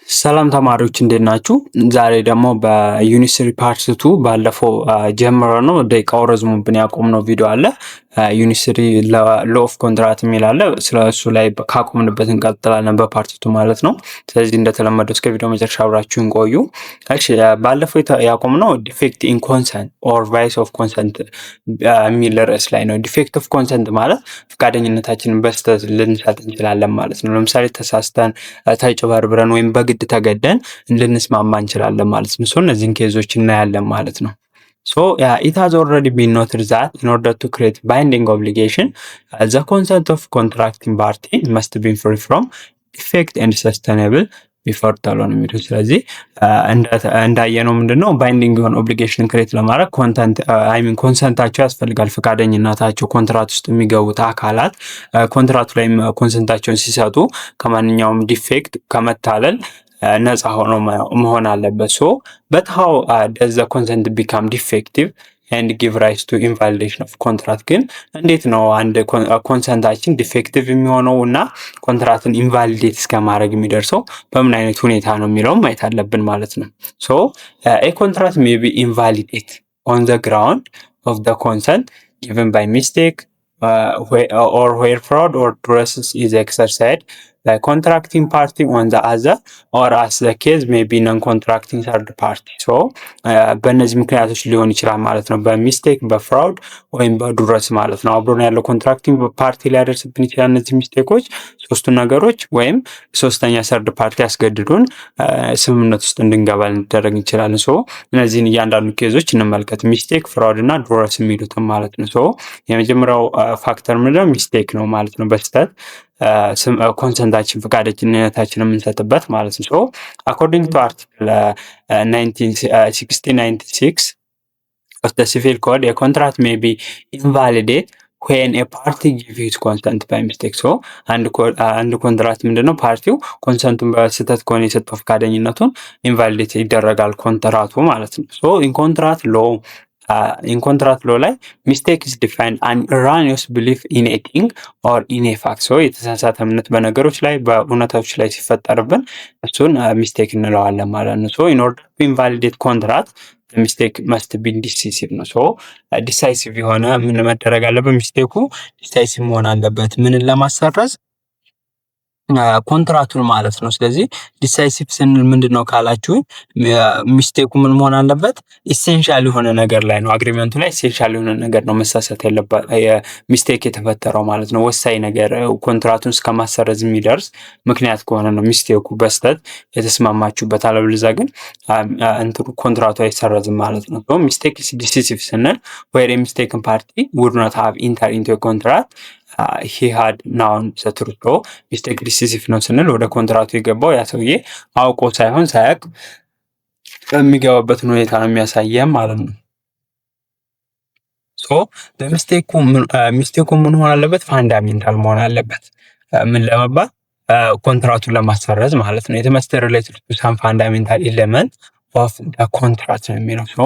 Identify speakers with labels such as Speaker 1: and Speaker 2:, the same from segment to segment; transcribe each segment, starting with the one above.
Speaker 1: ሰላም ተማሪዎች እንዴት ናችሁ? ዛሬ ደግሞ በዩኒት 3 ፓርት 2 ባለፈው ጀምረን ነው ደቂቃው ረዝሞብን ያቆምነው ቪዲዮ አለ። ዩኒት 3 ሎ ኦፍ ኮንትራት የሚል አለ። ስለሱ ላይ ካቆምንበት እንቀጥላለን በፓርት 2 ማለት ነው። ስለዚህ እንደተለመደው እስከ ቪዲዮ መጨረሻ አብራችሁን ቆዩ። እሺ ባለፈው ያቆምነው ዲፌክት ኢን ኮንሰንት ኦር ቫይስ ኦፍ ኮንሰንት የሚል ርዕስ ላይ ነው። ዲፌክት ኦፍ ኮንሰንት ማለት ፈቃደኝነታችንን በስተት ልንሰጥ እንችላለን ማለት ነው። ለምሳሌ ተሳስተን ተጭበርብረን ወይም በግድ ተገደን ልንስማማ እንችላለን ማለት ነው። እነዚህን ኬዞች እናያለን ማለት ነው። So it has already been noted that in order to create binding obligation, the consent of contracting party must be free from defect and sustainable before ተብሎ ነው የሚለው። ስለዚህ እንዳየነው ምንድነው ባይንዲንግ የሆነ ኦብሊጌሽን ክሬት ለማድረግ ኮንሰንታቸው ያስፈልጋል። ፈቃደኝነታቸው ኮንትራት ውስጥ የሚገቡት አካላት ኮንትራቱ ላይ ኮንሰንታቸውን ሲሰጡ ከማንኛውም ዲፌክት ከመታለል ነፃ ሆኖ መሆን አለበት። ሶ but how does the consent become defective and give rise to invalidation of contract? ግን እንዴት ነው አንድ ኮንሰንታችን ዲፌክቲቭ የሚሆነው እና ኮንትራክትን ኢንቫሊዴት እስከማድረግ የሚደርሰው በምን አይነት ሁኔታ ነው የሚለውን ማየት አለብን ማለት ነው። ሶ a contract may be invalidate on the ground of the consent given by mistake or where fraud or duress is exercised by contracting party on the other or as the case may be non-contracting third party. So በእነዚህ ምክንያቶች ሊሆን ይችላል ማለት ነው። በሚስቴክ በፍራውድ ወይም በዱረስ ማለት ነው። አብሮን ያለው ኮንትራክቲንግ ፓርቲ ሊያደርስብን ይችላል እነዚህ ሚስቴኮች ሶስቱ ነገሮች፣ ወይም ሶስተኛ ሰርድ ፓርቲ ያስገድዱን ስምምነት ውስጥ እንድንገባ ሊደረግ ይችላል። ሶ እነዚህን እያንዳንዱ ኬዞች እንመልከት። ሚስቴክ፣ ፍራውድ እና ዱረስ የሚሉትን ማለት ነው። ሶ የመጀመሪያው ፋክተር ምንድነው? ሚስቴክ ነው ማለት ነው። በስተት ኮንሰንታችን ፈቃደኝነታችን የምንሰጥበት ማለት ነው። ሶ አኮርዲንግ ቱ አርቲክል 96 of the civil code a contract may be invalidate when a party gives its consent by mistake. so አንድ ኮንትራት ምንድነው? ፓርቲው ኮንሰንቱን በስህተት ከሆነ የሰጠው ፈቃደኝነቱን ኢንቫሊዴት ይደረጋል ኮንትራቱ ማለት ነው። ሶ in contract law ላይ mistake is defined an erroneous belief in a thing or in a fact. so የተሳሳተ እምነት በነገሮች ላይ በእውነታዎች ላይ ሲፈጠርብን እሱን mistake እንለዋለን ማለት ነው። so in order to invalidate contract the mistake must be decisive ነው። so decisive የሆነ ምን መደረግ አለበት? ሚስቴኩ decisive መሆን አለበት። ምንን ለማሰረዝ? ኮንትራቱን ማለት ነው። ስለዚህ ዲሳይሲቭ ስንል ምንድነው ካላችሁ ሚስቴኩ ምን መሆን አለበት? ኢሴንሻል የሆነ ነገር ላይ ነው። አግሪመንቱ ላይ ኢሴንሻል የሆነ ነገር ነው መሳሳት ያለበት ሚስቴክ የተፈጠረው ማለት ነው። ወሳኝ ነገር ኮንትራቱን እስከማሰረዝ የሚደርስ ምክንያት ከሆነ ነው ሚስቴኩ በስተት የተስማማችሁበት። አለበለዚያ ግን ኮንትራቱ አይሰረዝም ማለት ነው። ሶ ሚስቴክ ኢዝ ዲሲሲቭ ስንል where a mistaken party would not have entered into a contract he had known the truth. ሚስቴክ ዲሲሲቭ ነው ስንል ወደ ኮንትራቱ የገባው ያ ሰውዬ አውቆ ሳይሆን ሳያውቅ የሚገባበትን ሁኔታ ነው የሚያሳየን ማለት ነው። ሶ ሚስቴኩ ምን መሆን አለበት? ፋንዳሜንታል መሆን አለበት። ምን ለመባል? ኮንትራቱን ለማሰረዝ ማለት ነው። it must relate to some fundamental element of the contract ነው የሚለው። ሶ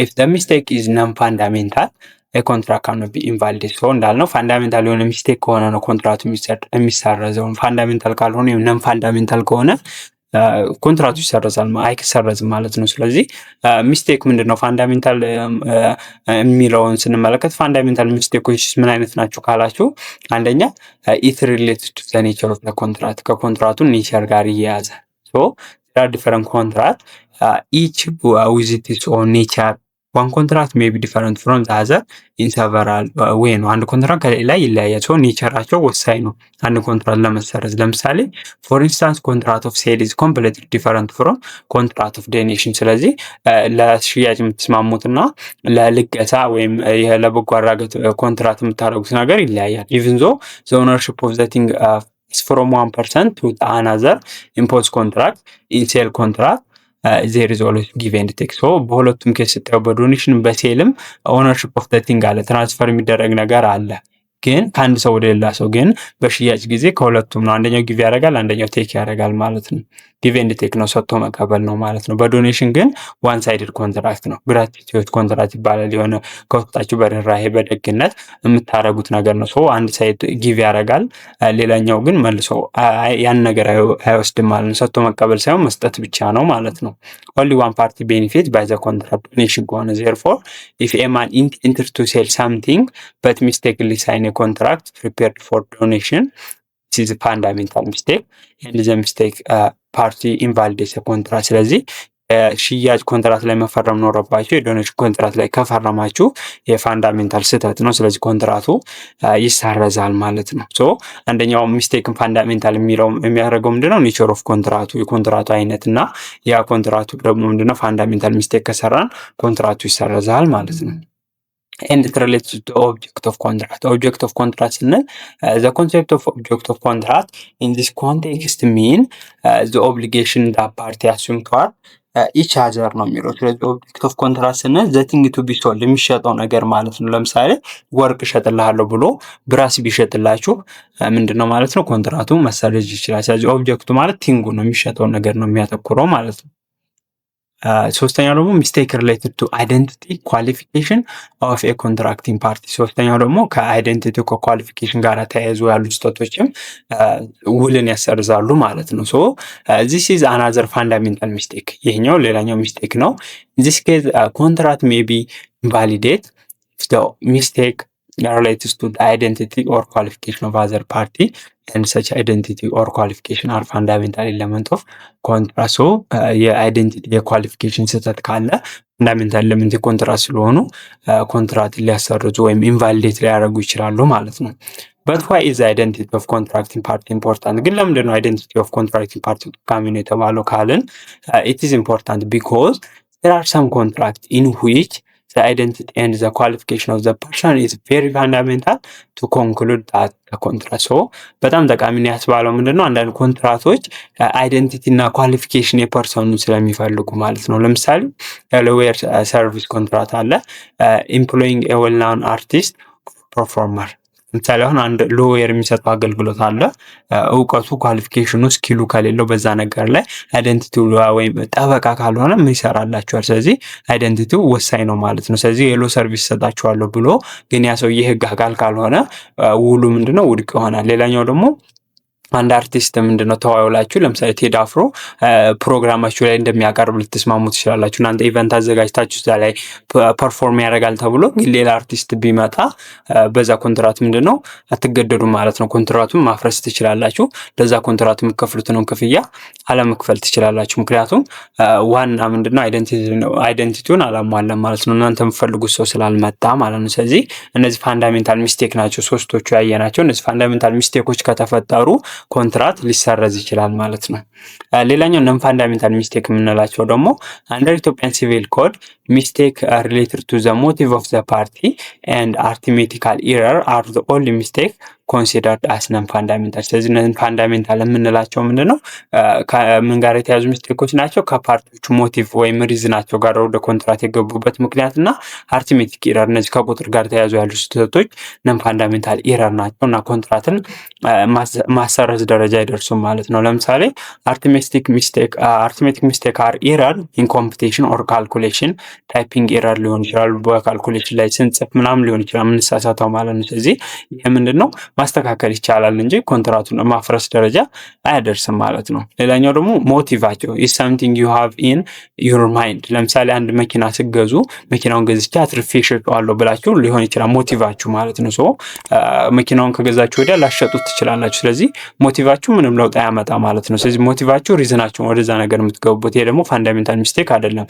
Speaker 1: if the mistake is non-fundamental a contract cannot be invalid. ሶ እንዳልነው ፋንዳሜንታል የሆነ ሚስቴክ ከሆነ ነው ኮንትራቱ የሚሰረዘው። ፋንዳሜንታል ካልሆነ ወይም ነን ፋንዳሜንታል ከሆነ ኮንትራቱ ይሰረዛል አይሰረዝም ማለት ነው። ስለዚህ ሚስቴክ ምንድነው? ፋንዳሜንታል የሚለውን ስንመለከት ፋንዳሜንታል ሚስቴኮች ምን አይነት ናቸው ካላችሁ፣ አንደኛ it related to the nature of the contract ከኮንትራቱ ኔቸር ጋር ይያያዛል። ሶ there are different contract each with its own nature. one contract may be different from the other in several way ነው። አንድ ኮንትራክት ከሌላ ይለያያል። ሶ ኔቸራቸው ወሳኝ ነው አንድ ኮንትራክት ለመሰረዝ። ለምሳሌ for instance contract of sale is completely different from contract of donation. ስለዚህ ለሽያጭ የምትስማሙትና ለልገሳ ወይም ለበጎ አድራጎት ኮንትራክት የምታደርጉት ነገር ይለያያል። even though the ownership of the thing is from one person to another in post contract in sale contract there is always give and take. ሶ በሁለቱም ኬስ ስታዩ በዶኔሽን በሴልም ኦነርሺፕ ኦፍ ዘ ቲንግ አለ፣ ትራንስፈር የሚደረግ ነገር አለ። ግን ከአንድ ሰው ወደ ሌላ ሰው ግን በሽያጭ ጊዜ ከሁለቱም ነው። አንደኛው ጊቭ ያደርጋል፣ አንደኛው ቴክ ያደርጋል ማለት ነው። ጊቭ ኤንድ ቴክ ነው፣ ሰጥቶ መቀበል ነው ማለት ነው። በዶኔሽን ግን ዋን ሳይድድ ኮንትራክት ነው። ግራቲቲዩድ ኮንትራክት ይባላል። የሆነ ከወጣችሁ በርህራሄ በደግነት የምታደርጉት ነገር ነው። ሰው አንድ ሳይድ ጊቭ ያደርጋል፣ ሌላኛው ግን መልሶ ያን ነገር አይወስድም ማለት ነው። ሰጥቶ መቀበል ሳይሆን መስጠት ብቻ ነው ማለት ነው። ኦንሊ ዋን ፓርቲ ቤኒፊት ባይ ዘ ኮንትራክት ዶኔሽን ከሆነ ዜርፎር ኢፍ ኤ ማን ኢንተር ቱ ሴል ሳምቲንግ በት ሚስቴክሊ ሳይን ኤ ኮንትራክት ፕሪፔርድ ፎር ዶኔሽን ኢዝ ፋንዳሜንታል ሚስቴክ ኤንድ ዘ ሚስቴክ ፓርቲ ኢንቫሊዴትስ ኮንትራክት። ስለዚህ ሽያጭ ኮንትራት ላይ መፈረም ኖረባችሁ፣ የዶኔሽን ኮንትራት ላይ ከፈረማችሁ የፋንዳሜንታል ስህተት ነው። ስለዚህ ኮንትራቱ ይሰረዛል ማለት ነው። ሶ አንደኛው ሚስቴክን ፋንዳሜንታል የሚለው የሚያደርገው ምንድነው? ኔቸር ኦፍ ኮንትራቱ፣ የኮንትራቱ አይነት እና ያ ኮንትራቱ ደግሞ ምንድነው? ፋንዳሜንታል ሚስቴክ ከሰራን ኮንትራቱ ይሰረዛል ማለት ነው። and it relates to the object of contract. Object of contract ስንል the concept of object of contract in this context mean the obligation that party assume toward each other ነው የሚለው። ስለዚህ ኦብጀክት ኦፍ ኮንትራት ስንል the thing to be sold የሚሸጠው ነገር ማለት ነው። ለምሳሌ ወርቅ እሸጥልሃለሁ ብሎ ብራስ ቢሸጥላችሁ ምንድነው ማለት ነው? ኮንትራቱ መሰረዝ ይችላል። ስለዚህ ኦብጀክቱ ማለት ቲንጉ ነው፣ የሚሸጠው ነገር ነው የሚያተኩረው ማለት ነው። ሶስተኛው ደግሞ ሚስቴክ ሪሌትድ ቱ አይደንቲቲ ኳሊፊኬሽን ኦፍ ኤ ኮንትራክቲንግ ፓርቲ። ሶስተኛው ደግሞ ከአይደንቲቲ ከኳሊፊኬሽን ጋር ተያይዞ ያሉ ስህተቶችም ውልን ያሰርዛሉ ማለት ነው። ሶ ዚስ ኢዝ አናዘር ፋንዳሜንታል ሚስቴክ። ይሄኛው ሌላኛው ሚስቴክ ነው። ዚስ ኬዝ ኮንትራክት ሜይ ቢ ኢንቫሊዴት ሚስቴክ relates to the identity or qualification of other party and such identity or qualification are fundamental element of contract. so የአይደንቲቲ የኳሊፊኬሽን ስህተት ካለ ፋንዳሜንታል ኤሌመንት የኮንትራት ስለሆኑ ኮንትራት ሊያሰርዙ ወይም ኢንቫሊዴት ሊያደርጉ ይችላሉ ማለት ነው። but why is the identity of contracting party important? ግን ለምንድን ነው identity of contracting party ጠቃሚ ነው የተባለው ካልን it is important because there are some contracts in which the identity and the qualification of the person is very fundamental to conclude that the contract. so በጣም ጠቃሚ ነው ያስባለው ምንድነው? አንዳንድ ኮንትራቶች አይደንቲቲ እና ኳሊፊኬሽን የፐርሰኑ ስለሚፈልጉ ማለት ነው። ለምሳሌ ሎዌር ሰርቪስ ኮንትራት አለ employing a well known artist performer። ምሳሌ አሁን አንድ ሎየር የሚሰጠው አገልግሎት አለ። እውቀቱ ኳሊፊኬሽኑ ስኪሉ ከሌለው በዛ ነገር ላይ አይደንቲቲው ወይም ጠበቃ ካልሆነ ምን ይሰራላችኋል? ስለዚህ አይደንቲቲው ወሳኝ ነው ማለት ነው። ስለዚህ የሎ ሰርቪስ ሰጣችኋለሁ ብሎ ግን ያ ሰው የህግ አካል ካልሆነ ውሉ ምንድነው? ውድቅ ይሆናል። ሌላኛው ደግሞ አንድ አርቲስት ምንድነው ተዋውላችሁ ለምሳሌ ቴዲ አፍሮ ፕሮግራማችሁ ላይ እንደሚያቀርብ ልትስማሙ ትችላላችሁ። እናንተ ኢቨንት አዘጋጅታችሁ እዛ ላይ ፐርፎርም ያደርጋል ተብሎ ግን ሌላ አርቲስት ቢመጣ በዛ ኮንትራት ምንድነው አትገደዱ ማለት ነው። ኮንትራቱን ማፍረስ ትችላላችሁ። ለዛ ኮንትራት የምትከፍሉትን ክፍያ አለመክፈል ትችላላችሁ። ምክንያቱም ዋና ምንድነው አይደንቲቲውን አላሟላም ማለት ነው። እናንተ የምትፈልጉት ሰው ስላልመጣ ማለት ነው። ስለዚህ እነዚህ ፋንዳሜንታል ሚስቴክ ናቸው ሶስቶቹ ያየናቸው። እነዚህ ፋንዳሜንታል ሚስቴኮች ከተፈጠሩ ኮንትራት ሊሰረዝ ይችላል ማለት ነው። ሌላኛው ነን ፋንዳሜንታል ሚስቴክ የምንላቸው ደግሞ አንደር ኢትዮጵያን ሲቪል ኮድ ሚስቴክ ሪሌትድ ቱ ዘ ሞቲቭ ኦፍ ዘ ፓርቲ ኤንድ አርትሜቲካል ኢረር አር ዘ ኦንሊ ሚስቴክ ኮንሲደርድ አስ ነን ፋንዳሜንታል። ስለዚህ ነን ፋንዳሜንታል የምንላቸው ምንድነው? ከምን ጋር የተያዙ ሚስቴኮች ናቸው? ከፓርቲዎቹ ሞቲቭ ወይም ሪዝናቸው ጋር ወደ ኮንትራት የገቡበት ምክንያትና አርትሜቲክ ኢረር፣ እነዚህ ከቁጥር ጋር ተያዙ ያሉ ስህተቶች ነን ፋንዳሜንታል ኢረር ናቸው እና ኮንትራትን ማሰረዝ ደረጃ አይደርሱም ማለት ነው። ለምሳሌ አርትሜቲክ ሚስቴክ አር ኢረር ኢን ኮምፒቴሽን ኦር ካልኩሌሽን፣ ታይፒንግ ኢረር ሊሆን ይችላል፣ በካልኩሌሽን ላይ ስንጽፍ ምናምን ሊሆን ይችላል የምንሳሳተው ማለት ነው። ስለዚህ ይህ ምንድነው ማስተካከል ይቻላል እንጂ ኮንትራቱን ማፍረስ ደረጃ አያደርስም ማለት ነው። ሌላኛው ደግሞ ሞቲቫቸው is something you have in your mind። ለምሳሌ አንድ መኪና ስገዙ መኪናውን ገዝቼ አትርፌ እሸጠዋለሁ ብላችሁ ሊሆን ይችላል ሞቲቫችሁ ማለት ነው። ሶ መኪናውን ከገዛችሁ ወዲያ ላሸጡት ትችላላችሁ። ስለዚህ ሞቲቫችሁ ምንም ለውጥ አያመጣ ማለት ነው። ስለዚህ ሞቲቫችሁ ሪዝናችሁ ወደዛ ነገር የምትገቡበት ይሄ ደግሞ ፋንዳሜንታል ሚስቴክ አይደለም፣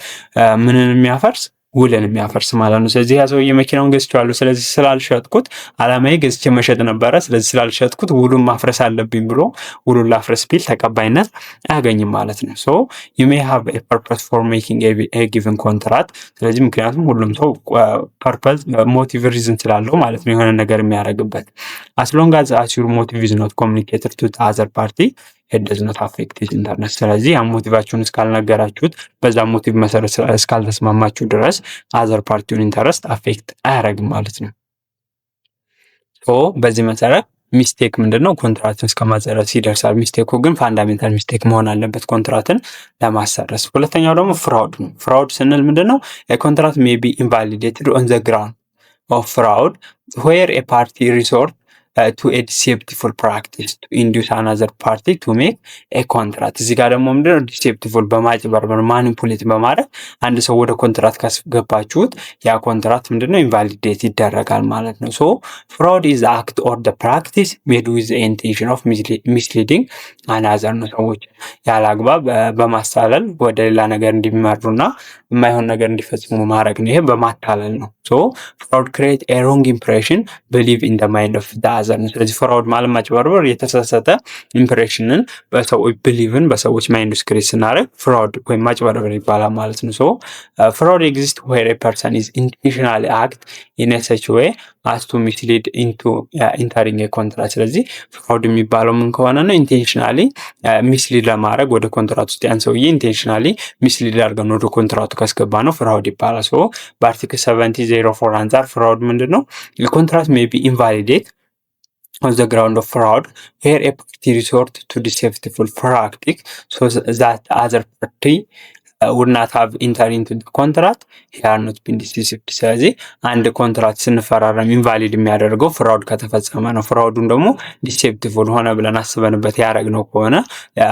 Speaker 1: ምንን የሚያፈርስ ውልን የሚያፈርስ ማለት ነው። ስለዚህ ያ ሰውዬ መኪናውን ገዝቼዋለሁ፣ ስለዚህ ስላልሸጥኩት አላማዬ ገዝቼ መሸጥ ነበረ፣ ስለዚህ ስላልሸጥኩት ውሉን ማፍረስ አለብኝ ብሎ ውሉን ላፍረስ ቢል ተቀባይነት አያገኝም ማለት ነው። ሶ you may have a purpose for making a given contract። ስለዚህ ምክንያቱም ሁሉም ሰው ፐርፐዝ ሞቲቭ ሪዝን ስላለው ማለት ነው የሆነ ነገር የሚያደርግበት as long as your motive is not communicated to the other party it does not affect his interest። ስለዚህ ያ ሞቲቫችሁን እስካልነገራችሁት በዛ ሞቲቭ መሰረት እስካልተስማማችሁ ድረስ አዘር ፓርቲውን ኢንተረስት አፌክት አያደርግም ማለት ነው። በዚህ መሰረት ሚስቴክ ምንድነው? ኮንትራትን እስከ ማጨረስ ይደርሳል። ሚስቴኩ ግን ፋንዳሜንታል ሚስቴክ መሆን አለበት ኮንትራትን ለማሰረስ። ሁለተኛው ደግሞ ፍራውድ ነው። ፍራውድ ስንል ምንድነው? ኮንትራት ሜይ ቢ ኢንቫሊዴትድ ኦን ዘ ግራውንድ ኦፍ ፍራውድ ዌር ኤ ፓርቲ ሪሶርት ቱ ኤ ዲሴፕቲፉል ፕራክቲስ ቱ ኢንዱስ አናዘር ፓርቲ ቱ ሜክ ኤ ኮንትራት። እዚህ ጋር ደግሞ ምንድነው? ዲሴፕቲፉል በማጭበርበር ማኒፑሌት በማድረግ አንድ ሰው ወደ ኮንትራት ካስገባችሁት ያ ኮንትራት ምንድነው? ኢንቫሊዴት ይደረጋል ማለት ነው። ሶ ፍራውድ ኢዝ አክት ኦር ደ ፕራክቲስ ሜድ ዊዝ ኢንቴንሽን ኦፍ ሚስሊዲንግ አናዘር ነው። ሰዎች ያለ አግባብ በማታለል ወደ ሌላ ነገር እንዲመሩና የማይሆን ነገር እንዲፈጽሙ ማድረግ ነው። ይሄ በማታለል ነው። ሶ ፍራውድ ክሬት ኤ ሮንግ ኢምፕሬሽን ብሊቭ ኢን ደ ማይንድ ኦፍ ደ አዘር ነው። ስለዚህ ፍራውድ ማለት ማጭበርበር የተሳሳተ ኢምፕሬሽንን በሰዎች ብሊቭን በሰዎች ማይንድ ውስጥ ክሬት ስናደርግ ፍራውድ ወይም ማጭበርበር ይባላል ማለት ነው። ሶ ፍራውድ ኤግዚስት ዌር ኤ ፐርሰን ኢዝ ኢንቴንሽናሊ አክት ኢን ሰች ዌይ አስ ቱ ሚስሊድ ኢንቱ ኢንተሪንግ ኮንትራት። ስለዚህ ፍራውድ የሚባለው ምን ከሆነ ነው? ኢንቴንሽናሊ ሚስሊድ ለማድረግ ወደ ኮንትራት ውስጥ ያን ሰውዬ ኢንቴንሽናሊ ሚስሊድ አድርገን ወደ ኮንትራቱ ካስገባ ነው ፍራውድ ይባላል። ሶ በአርቲክል 7004 አንጻር ፍራውድ ምንድን ነው? ኮንትራት ሜይ ቢ ኢንቫሊዴት on the ground of fraud where a party resort to deceitful practice so that other party would not have entered into the contract he are not been deceived። ስለዚህ አንድ ኮንትራት ስንፈራረም ኢንቫሊድ የሚያደርገው ፍራውድ ከተፈጸመ ነው። ፍራውዱን ደግሞ ዲሴፕቲቭል ሆነ ብለን አስበንበት ያደረግነው ከሆነ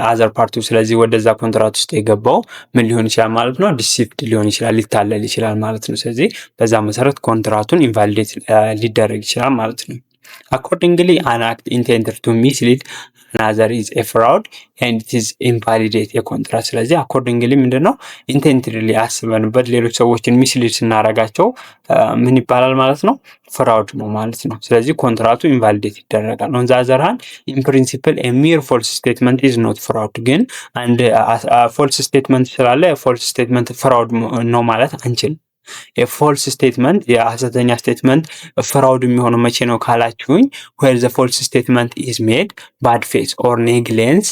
Speaker 1: አዘር ፓርቲው ስለዚህ ወደዛ ኮንትራት ውስጥ የገባው ምን ሊሆን ይችላል ማለት ነው? ዲሲፕድ ሊሆን ይችላል፣ ሊታለል ይችላል ማለት ነው። ስለዚህ በዛ መሰረት ኮንትራቱን ኢንቫሊዴት ሊደረግ ይችላል ማለት ነው። Accordingly, an act intended to mislead another is a fraud and it is invalidate a contract። ስለዚህ accordingly ምንድነው? ኢንቴንትድሊ አስበንበት ሌሎች ሰዎችን ሚስሊድ ስናረጋቸው ምን ይባላል ማለት ነው? ፍራውድ ነው ማለት ነው። ስለዚህ ኮንትራቱ ኢንቫሊዴት ይደረጋል። on the other hand, in principle a mere false statement is not fraud። ግን አንድ ፎልስ ስቴትመንት ስላለ ፎልስ ስቴትመንት ፍራውድ ነው ማለት አንችልም። የፎልስ ስቴትመንት የሐሰተኛ ስቴትመንት ፍራውድ የሚሆነው መቼ ነው ካላችሁኝ where the false statement is made bad faith or negligence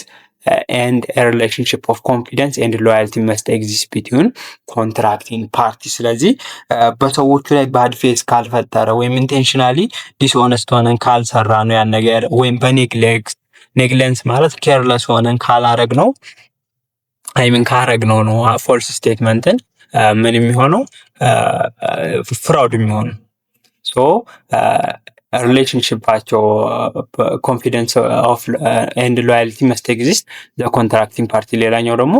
Speaker 1: and a relationship of confidence and loyalty must exist between contracting parties። ስለዚህ በሰዎቹ ላይ ባድ ፌስ ካልፈጠረ ወይም ኢንቴንሽናሊ ዲስኦነስት ሆነን ካልሰራ ነው ያን ነገር ወይም በኔግሌንስ ማለት ኬርለስ ሆነን ካላረግ ነው ካረግ ነው ፎልስ ስቴትመንትን ምን የሚሆነው ፍራውድ የሚሆነው። ሶ ሪሌሽንሽፓቸው ኮንፊደንስ ኦፍ ኤንድ ሎያሊቲ መስት ኤግዚስት ዘ ኮንትራክቲንግ ፓርቲ። ሌላኛው ደግሞ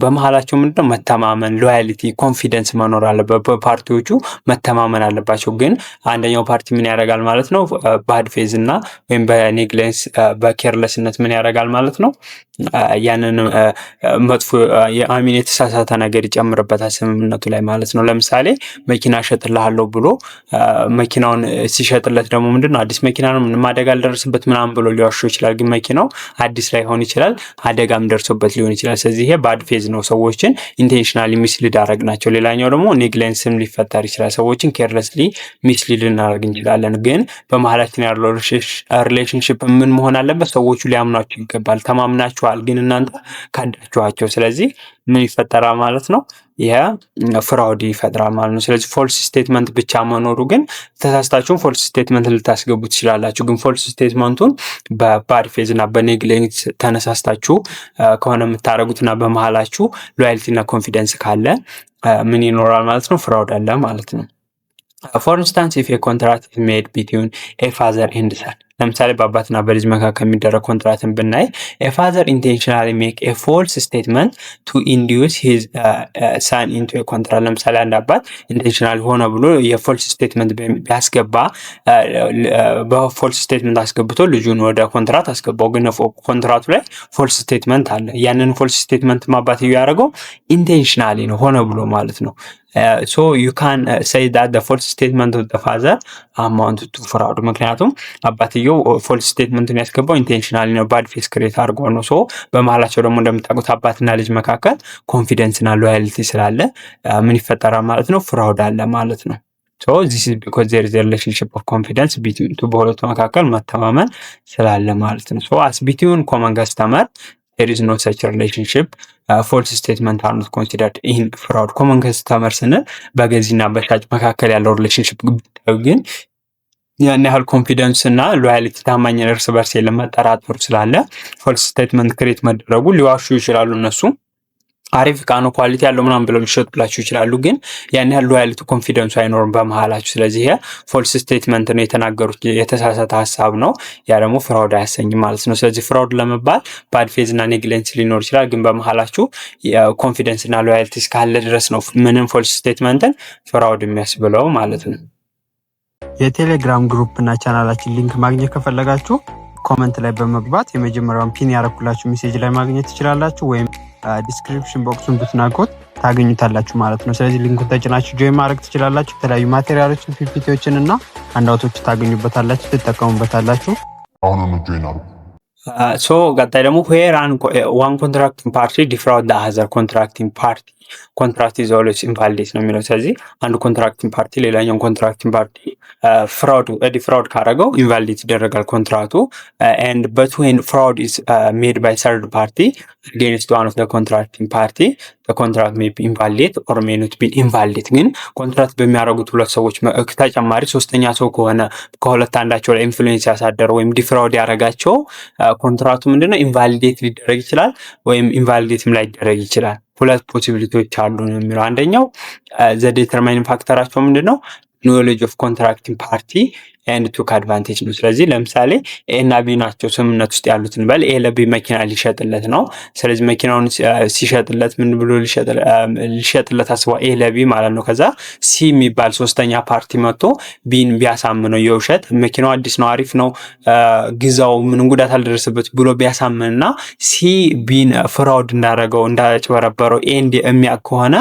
Speaker 1: በመሀላቸው ምንድነው? መተማመን፣ ሎያሊቲ፣ ኮንፊደንስ መኖር አለበት። በፓርቲዎቹ መተማመን አለባቸው። ግን አንደኛው ፓርቲ ምን ያደርጋል ማለት ነው? ባድ ፌዝ እና ወይም በኔግሌንስ በኬርለስነት ምን ያደርጋል ማለት ነው? ያንን መጥፎ የተሳሳተ ነገር ይጨምርበታል ስምምነቱ ላይ ማለት ነው። ለምሳሌ መኪና እሸጥልሃለሁ ብሎ መኪናውን ሲሸጥለት ደግሞ ምንድነው? አዲስ መኪና ነው፣ ምንም አደጋ አልደረሰበት ምናምን ብሎ ሊዋሸው ይችላል። ግን መኪናው አዲስ ላይሆን ይችላል፣ አደጋም ደርሶበት ሊሆን ይችላል። ስለዚህ ይሄ ባድ ፌዝ ነው። ሰዎችን ኢንቴንሽናሊ ሚስሊድ አደረግ ናቸው። ሌላኛው ደግሞ ኔግሌንስም ሊፈጠር ይችላል። ሰዎችን ኬርለስሊ ሚስሊድ እናደርግ እንችላለን። ግን በመሀላችን ያለው ሪሌሽንሽፕ ምን መሆን አለበት? ሰዎቹ ሊያምኗቸው ይገባል። ተማምናችኋል፣ ግን እናንተ ካዳችኋቸው። ስለዚህ ምን ይፈጠራል ማለት ነው? ፍራውድ ይፈጥራል ማለት ነው። ስለዚህ ፎልስ ስቴትመንት ብቻ መኖሩ ግን ተሳስታችሁን ፎልስ ስቴትመንት ልታስገቡ ትችላላችሁ። ግን ፎልስ ስቴትመንቱን በባድ ፌዝ እና በኔግሌክት ተነሳስታችሁ ከሆነ የምታደርጉት እና በመሀላችሁ ሎያልቲ እና ኮንፊደንስ ካለ ምን ይኖራል ማለት ነው? ፍራውድ አለ ማለት ነው። ፎር ኢንስታንስ ኢፍ ኤ ኮንትራክት ኢዝ ሜድ ቢትዊን ኤ ፋዘር ኤንድ ሰን፣ ለምሳሌ በአባትና በልጅ መካከል የሚደረግ ኮንትራክትን ብናይ ኤ ፋዘር ኢንቴንሽናሊ ሜክ ኤ ፎልስ ስቴትመንት ቱ ኢንዲዩስ ሂዝ ሰን ኢንቱ ኤ ኮንትራክት። ለምሳሌ አንድ አባት ኢንቴንሽናሊ ሆነ ብሎ የፎልስ ስቴትመንት ቢያስገባ በፎልስ ስቴትመንት አስገብቶ ልጁን ወደ ኮንትራት አስገባው። ግን ኮንትራቱ ላይ ፎልስ ስቴትመንት አለ። ያንን ፎልስ ስቴትመንት ማባትየው ያደረገው ኢንቴንሽናሊ ነው፣ ሆነ ብሎ ማለት ነው። So you can say that the false statement of the father amounted to fraud። ምክንያቱም አባትየው ፎልስ ስቴትመንቱን ያስገባው ኢንቴንሽናሊ ነው፣ ባድ ፌስ ክሬት አድርጎ ነው። ሶ በመሀላቸው ደግሞ እንደምታውቁት አባትና ልጅ መካከል ኮንፊደንስ እና ሎያሊቲ ስላለ ምን ይፈጠራል ማለት ነው? ፍራውድ አለ ማለት ነው። So this is because there is a relationship of confidence between በሁለቱ መካከል መተማመን ስላለ ማለት ነው። So as between common customer there is no such relationship. False statement are not considered in fraud። common customer ስንል በገዢና በሻጭ መካከል ያለው ሪሌሽንሽፕ ግን ያን ያህል ኮንፊደንስ እና ሎያሊቲ ታማኝ እርስ በርስ የለም መጠራጠሩ ስላለ ፎልስ ስቴትመንት ክሬት መደረጉ ሊዋሹ ይችላሉ። እነሱ አሪፍ እቃ ነው ኳሊቲ ያለው ምናምን ብለው ሊሸጡላችሁ ይችላሉ፣ ግን ያን ያህል ሎያሊቲ ኮንፊደንሱ አይኖርም በመሃላችሁ። ስለዚህ ይሄ ፎልስ ስቴትመንት ነው፣ የተናገሩት የተሳሳተ ሀሳብ ነው። ያ ደግሞ ፍራውድ አያሰኝም ማለት ነው። ስለዚህ ፍራውድ ለመባል ባድ ፌዝ እና ኔግሌንስ ሊኖር ይችላል፣ ግን በመሃላችሁ ኮንፊደንስ እና ሎያሊቲ እስካለ ድረስ ነው ምንም ፎልስ ስቴትመንትን ፍራውድ የሚያስብለው ማለት ነው።
Speaker 2: የቴሌግራም ግሩፕ እና ቻናላችን ሊንክ ማግኘት ከፈለጋችሁ ኮመንት ላይ በመግባት የመጀመሪያውን ፒን ያረኩላችሁ ሜሴጅ ላይ ማግኘት ትችላላችሁ፣ ወይም ዲስክሪፕሽን ቦክሱን ብትናቁት ታገኙታላችሁ ማለት ነው። ስለዚህ ሊንኩን ተጭናችሁ ጆይን ማድረግ ትችላላችሁ። የተለያዩ ማቴሪያሎችን፣ ፒፒቲዎችን እና አንዳውቶች ታገኙበታላችሁ፣ ትጠቀሙበታላችሁ።
Speaker 3: አሁን ጆይን አድርጉ።
Speaker 1: ቀጣይ ደግሞ ዌር ዋን ኮንትራክቲንግ ፓርቲ ዲፍራውድ አዘር ኮንትራክቲንግ ፓርቲ ኮንትራክት ኢዝ ኦልዌይስ ኢንቫሊዴት ነው የሚለው። ስለዚህ አንዱ ኮንትራክቲንግ ፓርቲ ሌላኛውን ኮንትራክቲንግ ፓርቲ ዲፍራውድ ካደረገው ኢንቫሊዴት ይደረጋል ኮንትራቱ። ኤንድ በት ዌን ፍራውድ ኢዝ ሜድ ባይ ሰርድ ፓርቲ አጌንስት ዋን ኦፍ ዘ ኮንትራክቲንግ ፓርቲ ኮንትራክት ሜይ ቢ ኢንቫሊዴት ኦር ሜይ ኖት ቢ ኢንቫሊዴት። ግን ኮንትራክት በሚያደርጉት ሁለት ሰዎች ተጨማሪ ሶስተኛ ሰው ከሆነ ከሁለት አንዳቸው ላይ ኢንፍሉዌንስ ያሳደረው ወይም ዲፍራውድ ያደረጋቸው ኮንትራቱ ምንድነው ኢንቫሊዴት ሊደረግ ይችላል ወይም ኢንቫሊዴትም ላይ ይደረግ ይችላል። ሁለት ፖሲቢሊቲዎች አሉ ነው የሚለው። አንደኛው ዘ ዲተርማይኒንግ ፋክተራቸው ምንድነው ኖሌጅ ኦፍ ኮንትራክቲንግ ፓርቲ ኤንድ ቱክ አድቫንቴጅ ነው። ስለዚህ ለምሳሌ ኤ እና ቢ ናቸው ስምምነት ውስጥ ያሉትን በል ኤ ለቢ መኪና ሊሸጥለት ነው። ስለዚህ መኪናውን ሲሸጥለት ምን ብሎ ሊሸጥለት አስቧል? ኤ ለቢ ማለት ነው። ከዛ ሲ የሚባል ሶስተኛ ፓርቲ መጥቶ ቢን ቢያሳምነው የውሸት መኪናው አዲስ ነው፣ አሪፍ ነው፣ ግዛው፣ ምንም ጉዳት አልደረሰበት ብሎ ቢያሳምንና ሲ ቢን ፍራውድ እንዳደረገው እንዳጭበረበረው ኤ የሚያውቅ ከሆነ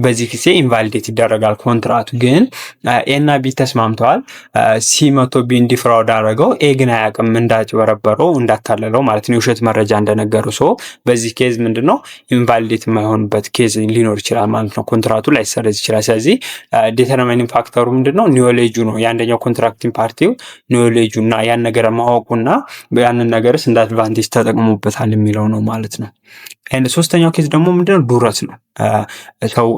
Speaker 1: በዚህ ጊዜ ኢንቫሊዴት ይደረጋል ኮንትራቱ። ግን ኤ እና ቢ ተስማምተዋል። ሲ መቶ ቢ እንዲፍራውድ አደረገው፣ ኤ ግን አያውቅም እንዳጭበረበረው እንዳታለለው ማለት ነው፣ የውሸት መረጃ እንደነገሩ። ሶ በዚህ ኬዝ ምንድነው ኢንቫሊዴት የማይሆንበት ኬዝ ሊኖር ይችላል ማለት ነው፣ ኮንትራቱ ላይሰረዝ ይችላል። ስለዚህ ዲተርማይኒንግ ፋክተሩ ምንድነው ኒዮሌጁ ነው። የአንደኛው ኮንትራክቲንግ ፓርቲው ኒዮሌጁ እና ያን ነገር ማወቁና ያንን ነገርስ እንደ አድቫንቴጅ ተጠቅሞበታል የሚለው ነው ማለት ነው። ኤንድ ሶስተኛው ኬዝ ደግሞ ምንድነው ዱረስ ነው። ሰው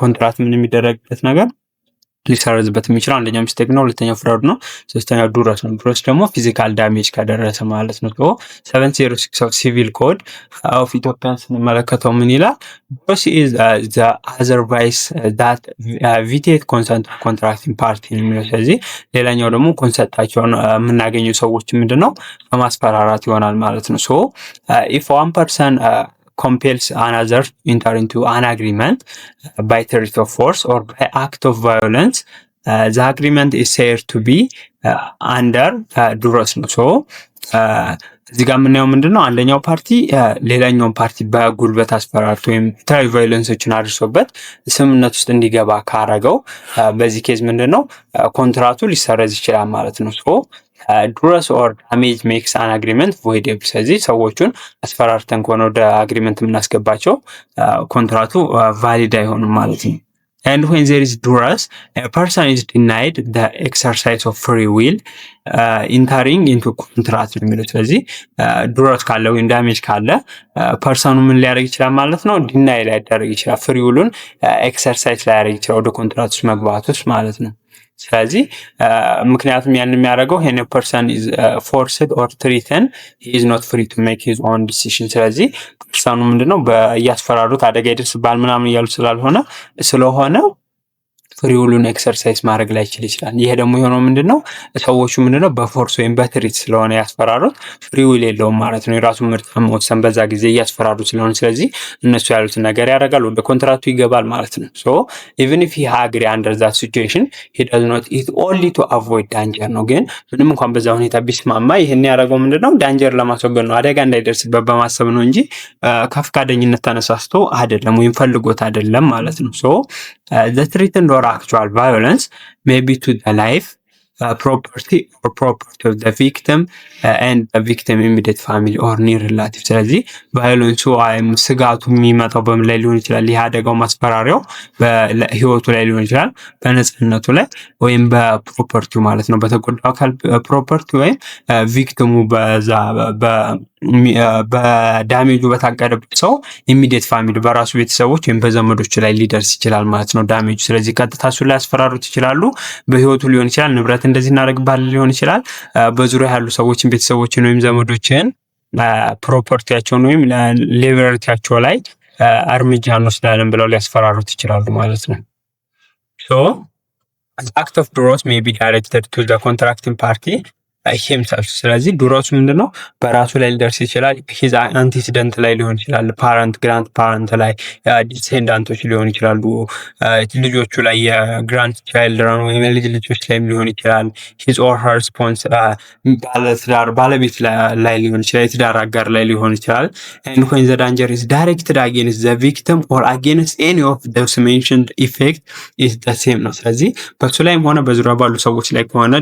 Speaker 1: ኮንትራት ምን የሚደረግበት ነገር ሊሰረዝበት የሚችለው አንደኛው ሚስቴክ ነው፣ ሁለተኛው ፍራውድ ነው፣ ሶስተኛው ዱረስ ነው። ዱረስ ደግሞ ፊዚካል ዳሜጅ ከደረሰ ማለት ነው። 706 ኦፍ ሲቪል ኮድ ኦፍ ኢትዮጵያን ስንመለከተው ምን ይላል? ዱረስ ኢዝ ዘ አዘር ቫይስ ዳት ቪቴት ኮንሰንት ኮንትራክቲንግ ፓርቲ ነው የሚለው። ስለዚህ ሌላኛው ደግሞ ኮንሰንታቸውን የምናገኘው ሰዎች ምንድነው በማስፈራራት ይሆናል ማለት ነው። ሶ ኢፍ ዋን ፐርሰን compels another enter into an agreement by threat of force or by act of violence, the agreement is said to be under duress ነው። ሶ እዚህ ጋር የምናየው ምንድነው አንደኛው ፓርቲ ሌላኛውን ፓርቲ በጉልበት አስፈራርቶ ወይም የተለያዩ ቫዮለንሶችን አድርሶበት ስምምነት ውስጥ እንዲገባ ካረገው በዚህ ኬዝ ምንድነው ኮንትራቱ ሊሰረዝ ይችላል ማለት ነው። ሶ ዱረስ ኦር ዳሜጅ ሜክስ አን አግሪመንት ቮይደብል። ስለዚህ ሰዎቹን አስፈራርተን ከሆነ ወደ አግሪመንት የምናስገባቸው ኮንትራቱ ቫሊድ አይሆንም ማለት ነው። And when there is duress, a person is denied the exercise of free will entering into contract ነው የሚሉት። ስለዚህ ዱረስ ካለ ወይም ዳሜጅ ካለ ፐርሰኑ ምን ሊያደርግ ይችላል ማለት ነው? ዲናይ ሊያደርግ ይችላል፣ ፍሪ ዊሉን ኤክሰርሳይዝ ሊያደርግ ይችላል ወደ ኮንትራት ውስጥ መግባት ውስጥ ማለት ነው። ስለዚህ ምክንያቱም ያን የሚያደርገው ሄን ፐርሰን ኢዝ ፎርስድ ኦር ትሪተን ሂ ኢዝ ኖት ፍሪ ቱ ሜክ ሂዝ ኦን ዲሲዥን። ስለዚህ ፐርሰኑ ምንድነው እያስፈራሩት አደጋ ይደርስባል ምናምን እያሉ ስለሆነ ፍሪ ዊሉን ኤክሰርሳይዝ ማድረግ ላይችል ይችላል። ይሄ ደግሞ የሆነው ምንድነው ሰዎቹ ምንድነው በፎርስ ወይም በትሪት ስለሆነ ያስፈራሩት ፍሪ ዊል የለውም ማለት ነው። የራሱን ምርጫ መወሰን በዛ ጊዜ እያስፈራሩት ስለሆነ ስለዚህ እነሱ ያሉትን ነገር ያደርጋል፣ ወደ ኮንትራቱ ይገባል ማለት ነው። ሶ ኢቭን ኢፍ ሂ አግሪ አንደር ዛት ሲቹዌሽን ሂ ዳዝ ኖት ኢት ኦንሊ ቱ አቮይድ ዳንጀር ነው። ግን ምንም እንኳን በዛ ሁኔታ ቢስማማ ይሄን ያደረገው ምንድነው ዳንጀር ለማስወገድ ነው፣ አደጋ እንዳይደርስበት በማሰብ ነው እንጂ ከፍቃደኝነት ተነሳስቶ አይደለም ወይም ፈልጎት አይደለም ማለት ነው። ሶ the threatened or actual violence may be to the life, property or property of the victim and the victim immediate family or near relative። ስለዚህ ቫዮለንሱ ወይም ስጋቱ የሚመጣው በምን ላይ ሊሆን ይችላል? ይህ አደጋው ማስፈራሪያው በህይወቱ ላይ ሊሆን ይችላል፣ በነጽነቱ ላይ ወይም በፕሮፐርቲው ማለት ነው፣ በተጎዳው አካል ፕሮፐርቲ ወይም ቪክቲሙ በዛ በዳሜጁ በታቀደበት ሰው ኢሚዲየት ፋሚሊ በራሱ ቤተሰቦች ወይም በዘመዶች ላይ ሊደርስ ይችላል ማለት ነው ዳሜጁ። ስለዚህ ቀጥታ እሱን ላይ ያስፈራሩት ይችላሉ። በህይወቱ ሊሆን ይችላል፣ ንብረት እንደዚህ እናደርግብሃል ሊሆን ይችላል። በዙሪያ ያሉ ሰዎችን ቤተሰቦችን ወይም ዘመዶችን ፕሮፐርቲያቸውን ወይም ሊበርቲያቸው ላይ እርምጃ እንወስዳለን ብለው ሊያስፈራሩት ይችላሉ ማለት ነው። ሶ አክት ኦፍ ዱሮስ ሜይ ቢ ዳይሬክትድ ቱ ዘ ኮንትራክቲንግ ፓርቲ ሂምሰልፍ። ስለዚህ ዱሮስ ምንድነው በራሱ ላይ ሊደርስ ይችላል። ሂዝ አንቲሲደንት ላይ ሊሆን ይችላል፣ ፓረንት ግራንድ ፓረንት ላይ፣ ዲሴንዳንቶች ሊሆን ይችላሉ፣ ልጆቹ ላይ የግራንድ ቻይልድ ወይም የልጅ ልጆች ላይም ሊሆን ይችላል። ሂዝ ኦር ሄር ስፖንስ ባለትዳር ባለቤት ላይ ሊሆን ይችላል፣ የትዳር አጋር ላይ ሊሆን ይችላል። and when the danger is directed against the victim or against any of those mentioned effect is the same ነው። ስለዚህ በሱ ላይም ሆነ በዙሪያ ባሉ ሰዎች ላይ ከሆነ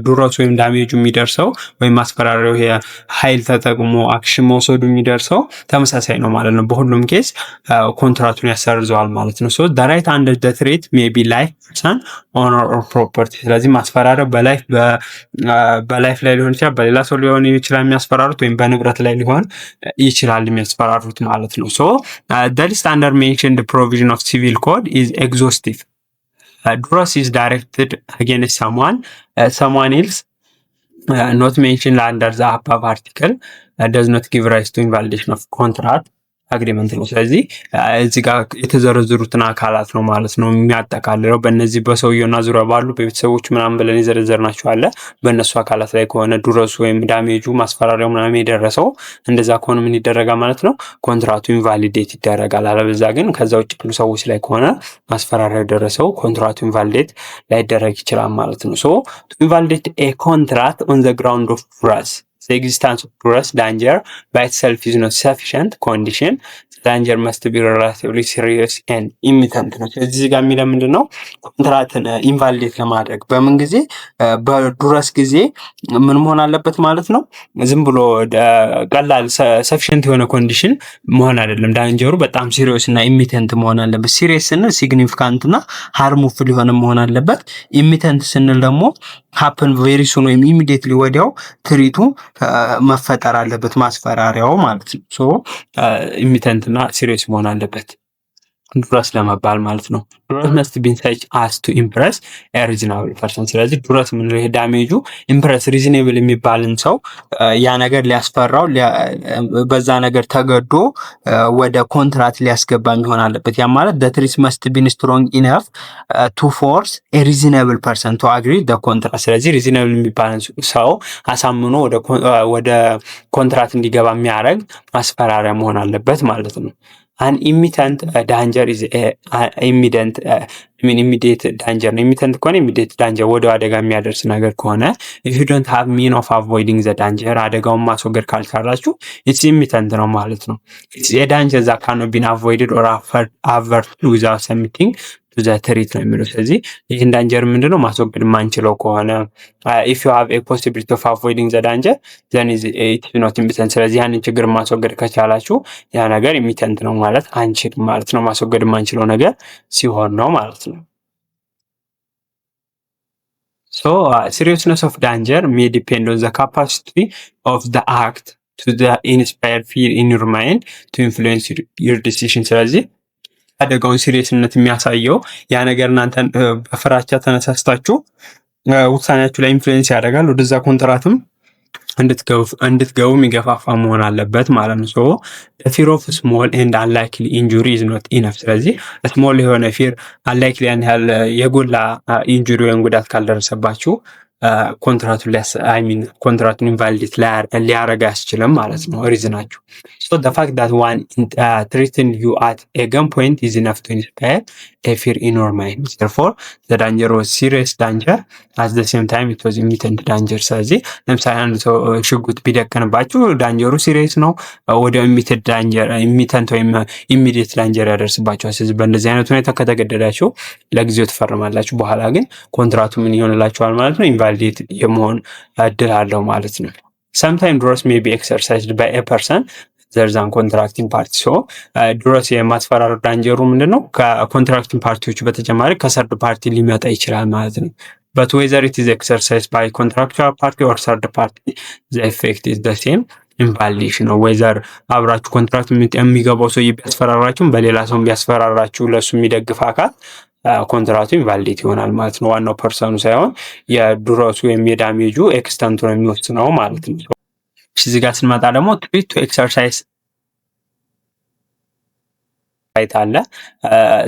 Speaker 1: ዱሮስ ወይም ዳሜጁ የሚደርሰው ወይም ማስፈራሪያው ኃይል ተጠቅሞ አክሽን መውሰዱ የሚደርሰው ተመሳሳይ ነው ማለት ነው። በሁሉም ኬስ ኮንትራቱን ያሰርዘዋል ማለት ነው። ሶ the right under the threat may be life, person, honor or property። ስለዚህ ማስፈራሪያው በላይፍ ላይ ሊሆን ይችላል፣ በሌላ ሰው ሊሆን ይችላል የሚያስፈራሩት፣ ወይም በንብረት ላይ ሊሆን ይችላል የሚያስፈራሩት ማለት ነው። ሶ the list under mentioned provision of civil code is exhaustive. Duress is directed against someone else not mentioned under the above article does not give rise to invalidation of contract አግሪመንት ነው። ስለዚህ እዚህ ጋር የተዘረዘሩትን አካላት ነው ማለት ነው የሚያጠቃልለው። በእነዚህ በሰውየውና ዙሪያ ባሉ በቤተሰቦች ምናምን ብለን የዘረዘርናቸው አለ። በእነሱ አካላት ላይ ከሆነ ዱረሱ ወይም ዳሜጁ ማስፈራሪያው ምናምን የደረሰው እንደዛ ከሆነ ምን ይደረጋል ማለት ነው? ኮንትራቱ ኢንቫሊዴት ይደረጋል። አለበዛ ግን ከዛ ውጭ ያሉ ሰዎች ላይ ከሆነ ማስፈራሪያው የደረሰው ኮንትራቱ ኢንቫሊዴት ላይደረግ ይችላል ማለት ነው። ሶ ቱ ኢንቫሊዴት ኤ ኮንትራክት ኦን ዘ ግራውንድ ኦፍ ዱረስ the existence of duress danger by itself is not sufficient condition. The danger must be relatively serious and imminent ነው። እዚህ ጋር የሚለው ምንድነው? ኮንትራክትን ኢንቫሊዴት ለማድረግ በምን ጊዜ በዱረስ ጊዜ ምን መሆን አለበት ማለት ነው? ዝም ብሎ ቀላል ሰፊሽንት የሆነ ኮንዲሽን መሆን አይደለም። ዳንጀሩ በጣም ሲሪየስ እና ኢሚተንት መሆን አለበት። ሲሪየስ ስንል ሲግኒፊካንት እና ሃርሙፉል የሆነ መሆን አለበት። ኢሚተንት ስንል ደግሞ ሃፕን ቬሪ ሱን ወይም ኢሚዲየትሊ ወዲያው ትሪቱ መፈጠር አለበት ማስፈራሪያው ማለት ነው። ሶ ኢሚተንት እና ሲሪየስ መሆን አለበት ዱረስ ለመባል ማለት ነው። ዱረስ መስት ቢን ሰች አስ ቱ ኢምፕረስ ኤ ሪዝናብል ፐርሰን። ስለዚህ ዱረስ ምን ይሄ ዳሜጁ ኢምፕረስ ሪዝኔብል የሚባልን ሰው ያ ነገር ሊያስፈራው በዛ ነገር ተገዶ ወደ ኮንትራት ሊያስገባ የሚሆን አለበት። ያ ማለት the threat must be strong enough to force a reasonable person to agree the contract። ስለዚህ ሪዝኔብል የሚባልን ሰው አሳምኖ ወደ ኮንትራት እንዲገባ የሚያደርግ ማስፈራሪያ መሆን አለበት ማለት ነው። an imminent danger is immediate danger ነው። ኢሚተንት ከሆነ ኢሚዲየት ዳንጀር ወደ አደጋ የሚያደርስ ነገር ከሆነ if you don't have mean of avoiding the danger አደጋውን ማስወገድ ካልቻላችሁ it's imminent ነው ማለት ነው። it's a danger that cannot be avoided or averted without submitting to the threat ነው የሚለው። ስለዚህ ይህን ዳንጀር ምንድነው ማስወገድ የማንችለው ከሆነ if you have a possibility of avoiding the danger then it is not imminent። ስለዚህ ያንን ችግር ማስወገድ ከቻላችሁ ያ ነገር ኢሚተንት ነው ማለት አንችልም ማለት ነው። ማስወገድ የማንችለው ነገር ሲሆን ነው ማለት ነው። So seriousness of danger may depend on the capacity of the act to the inspire fear in your mind to influence your decision። ስለዚህ አደጋውን ሲሪየስነት የሚያሳየው ያ ነገር እናንተን በፍራቻ ተነሳስታችሁ ውሳኔያችሁ ላይ ኢንፍሉዌንስ ያደርጋል። ወደዛ ኮንትራትም እንድትገቡ የሚገፋፋ መሆን አለበት ማለት ነው። ሶ fear of small and unlikely injury is not enough። ስለዚህ ስሞል የሆነ ፊር አንላይክሊ ያን ያህል የጎላ ኢንጁሪ ወይም ጉዳት ካልደረሰባችሁ ኮንትራቱን ኢንቫሊዴት ሊያረጋ ያስችልም ማለት ነው ሪዝናችሁ። so the fact that one threatened you at a gunpoint is enough to inspire a fear in your mind. therefore the danger was serious danger at the same time it was imminent danger። ስለዚህ ለምሳሌ አንድ ሰው ሽጉጥ ቢደቀንባችሁ ዳንጀሩ ሲሪየስ ነው፣ ወደ ኢሚተንት ወይም ኢሚዲየት ዳንጀር ያደርስባችኋል። ስለዚህ በእንደዚህ አይነት ሁኔታ ከተገደዳችሁ ለጊዜው ትፈርማላችሁ፣ በኋላ ግን ኮንትራቱ ምን ይሆንላችኋል ማለት ነው ኢንቫሊዴት የመሆን እድል አለው ማለት ነው። sometimes duress may be exercised by a person other than contracting party። so duress የማስፈራራት ዳንጀሩ ምንድነው ከኮንትራክቲንግ ፓርቲዎች በተጨማሪ ከሰርድ ፓርቲ ሊመጣ ይችላል ማለት ነው። but whether it is exercised by contractual party or third party the effect is the same። ኢንቫሊዴሽን ነው። ወይዘር አብራችሁ ኮንትራክት የሚገባው ሰው ቢያስፈራራችሁም በሌላ ሰው ቢያስፈራራችሁ ለሱ የሚደግፍ አካል ኮንትራቱ ኢንቫሊዴት ይሆናል ማለት ነው። ዋናው ፐርሰኑ ሳይሆን የዱረቱ ወይም የዳሜጁ ኤክስተንቱ ነው የሚወስነው ማለት ነው። እዚህ ጋር ስንመጣ ደግሞ ትሪት ቱ ኤክሰርሳይዝ ራይት አለ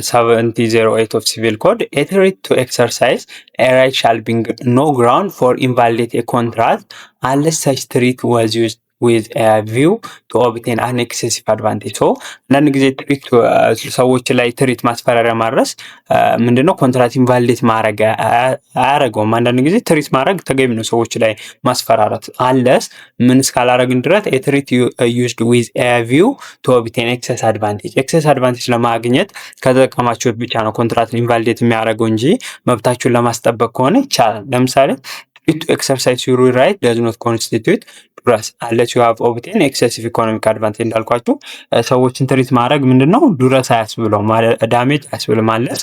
Speaker 1: 7008 ኦፍ ሲቪል ኮድ ኤ ትሪት ቱ ኤክሰርሳይዝ ኤ ራይት ሻል ቢ ኖ ግራውንድ ፎር ኢንቫሊዴት ኤ ኮንትራክት አንለስ ሰች ትሪት ዋዝ ዩዝድ with a view to obtain an excessive advantage። ሶ አንዳንድ ጊዜ ትሪት ሰዎች ላይ ትሪት ማስፈራሪያ ማድረስ ምንድነው ኮንትራት ኢንቫሊዴት ማድረግ አያደርገውም። አንዳንድ ጊዜ ትሪት ማድረግ ተገቢ ነው፣ ሰዎች ላይ ማስፈራራት አንለስ ምን እስካላረግን ድረስ a treat used with a view to obtain excess advantage excess advantage ለማግኘት ከተጠቀማችሁት ብቻ ነው ኮንትራት ኢንቫሊዴት የሚያደርገው እንጂ መብታችሁን ለማስጠበቅ ከሆነ ይቻላል። ለምሳሌ to exercise your right does not constitute ዱረስ unless you have obtained excessive economic advantage። እንዳልኳችሁ ሰዎችን ትሪት ማድረግ ምንድነው ዱረስ አያስብለው ማለት ዳሜጅ አያስብለው ማለት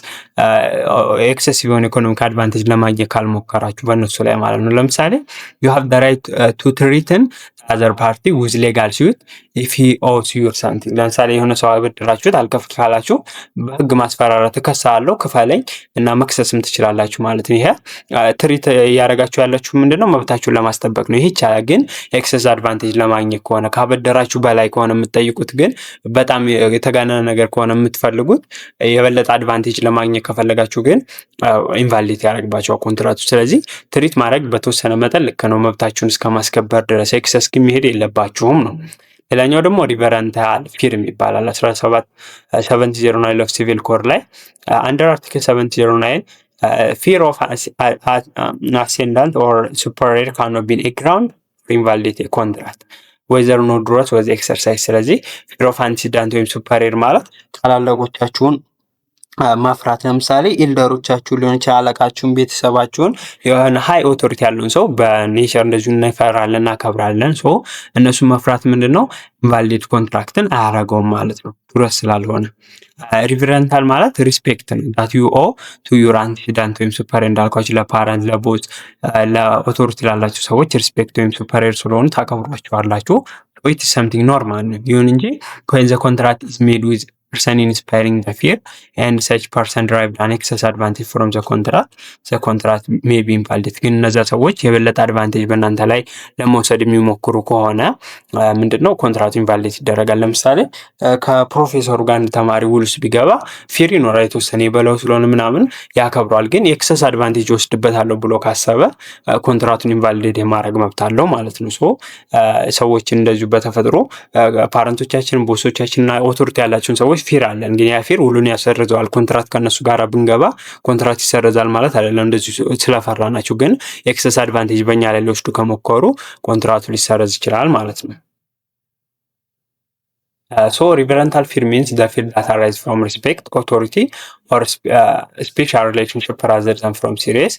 Speaker 1: ኤክሰሲቭ የሆነ ኢኮኖሚክ አድቫንቴጅ ለማግኘት ካልሞከራችሁ በእነሱ ላይ ማለት ነው። ለምሳሌ you have the right to threaten other party with legal suit if he owes you something። ለምሳሌ የሆነ ሰው አበድራችሁት አልከፍል ካላችሁ በህግ ማስፈራራት እከሳለሁ ክፈለኝ እና መክሰስም ትችላላችሁ ማለት ነው። ይሄ ትሪት እያደረጋችሁ ያላችሁ ምንድነው መብታችሁን ለማስጠበቅ ነው። ይሄ ይቻላል። ግን ኤክሰስ አድቫንቴጅ ለማግኘት ከሆነ ካበደራችሁ በላይ ከሆነ የምትጠይቁት ግን በጣም የተጋነነ ነገር ከሆነ የምትፈልጉት የበለጠ አድቫንቴጅ ለማግኘት ከፈለጋችሁ ግን ኢንቫሊድ ያደርግባችኋል ኮንትራቱ። ስለዚህ ትሪት ማድረግ በተወሰነ መጠን ልክ ነው፣ መብታችሁን እስከማስከበር ድረስ ኤክሰስ ግን መሄድ የለባችሁም ነው። ሌላኛው ደግሞ ሪቨረንታል ፊርም ይባላል 1709 ኦፍ ሲቪል ኮድ ላይ አንደር አርቲክል 709 fear of ascendant or superior cannot be a ground for invalidate a contract whether no duress was exercised። ስለዚህ fear of ascendant ወይም superior ማለት ታላላቆቻችሁን ማፍራት ለምሳሌ ኢልደሮቻችሁ ሊሆን ይችላል፣ አለቃችሁን፣ ቤተሰባችሁን የሆነ ሃይ ኦቶሪቲ ያለውን ሰው በኔቸር እንደዚሁ እንፈራለን እናከብራለን። ሶ እነሱ መፍራት ምንድነው ኢንቫሊድ ኮንትራክትን አያረገውም ማለት ነው ዱረስ ስላልሆነ። ሪቨረንታል ማለት ሪስፔክት ነው ዳት ዩ ኦ ቱ ዩር አንቴሲዳንት ወይም ሱፐር እንዳልኳችሁ ለፓረንት ለቦስ ለኦቶሪቲ ላላችሁ ሰዎች ሪስፔክት ወይም ሱፐሪየር ስለሆኑ ታከብሯቸዋላችሁ። ኢት ኢዝ ሰምቲንግ ኖርማል ነው። ይሁን እንጂ when the contract is made with person inspiring the fear and such person derived an excess advantage from the contract may be invalid። ግን እነዛ ሰዎች የበለጠ አድቫንቴጅ በእናንተ ላይ ለመውሰድ የሚሞክሩ ከሆነ ምንድነው ኮንትራቱ ኢንቫሊድ ይደረጋል። ለምሳሌ ከፕሮፌሰሩ ጋር አንድ ተማሪ ውል ውስጥ ቢገባ ፊር ይኖራል የተወሰነ የበላው ስለሆነ ምናምን ያከብረዋል። ግን የኤክሰስ አድቫንቴጅ ወስድበታለሁ ብሎ ካሰበ ኮንትራቱን ኢንቫሊድ የማድረግ መብት አለው ማለት ነው። ሶ ሰዎችን እንደዚሁ በተፈጥሮ ፓረንቶቻችን፣ ቦሶቻችንና ኦቶሪቲ ያላቸውን ሰዎች ፊር አለን። ግን ያ ፊር ሁሉን ያሰርዘዋል። ኮንትራት ከነሱ ጋር ብንገባ ኮንትራት ይሰርዛል ማለት አይደለም እንደዚህ ስለፈራ ናቸው። ግን ኤክሰስ አድቫንቴጅ በእኛ ላይ ሊወስዱ ከሞከሩ ኮንትራቱ ሊሰረዝ ይችላል ማለት ነው። So reverental fear means the fear that arises from respect, authority or special relationship rather than from serious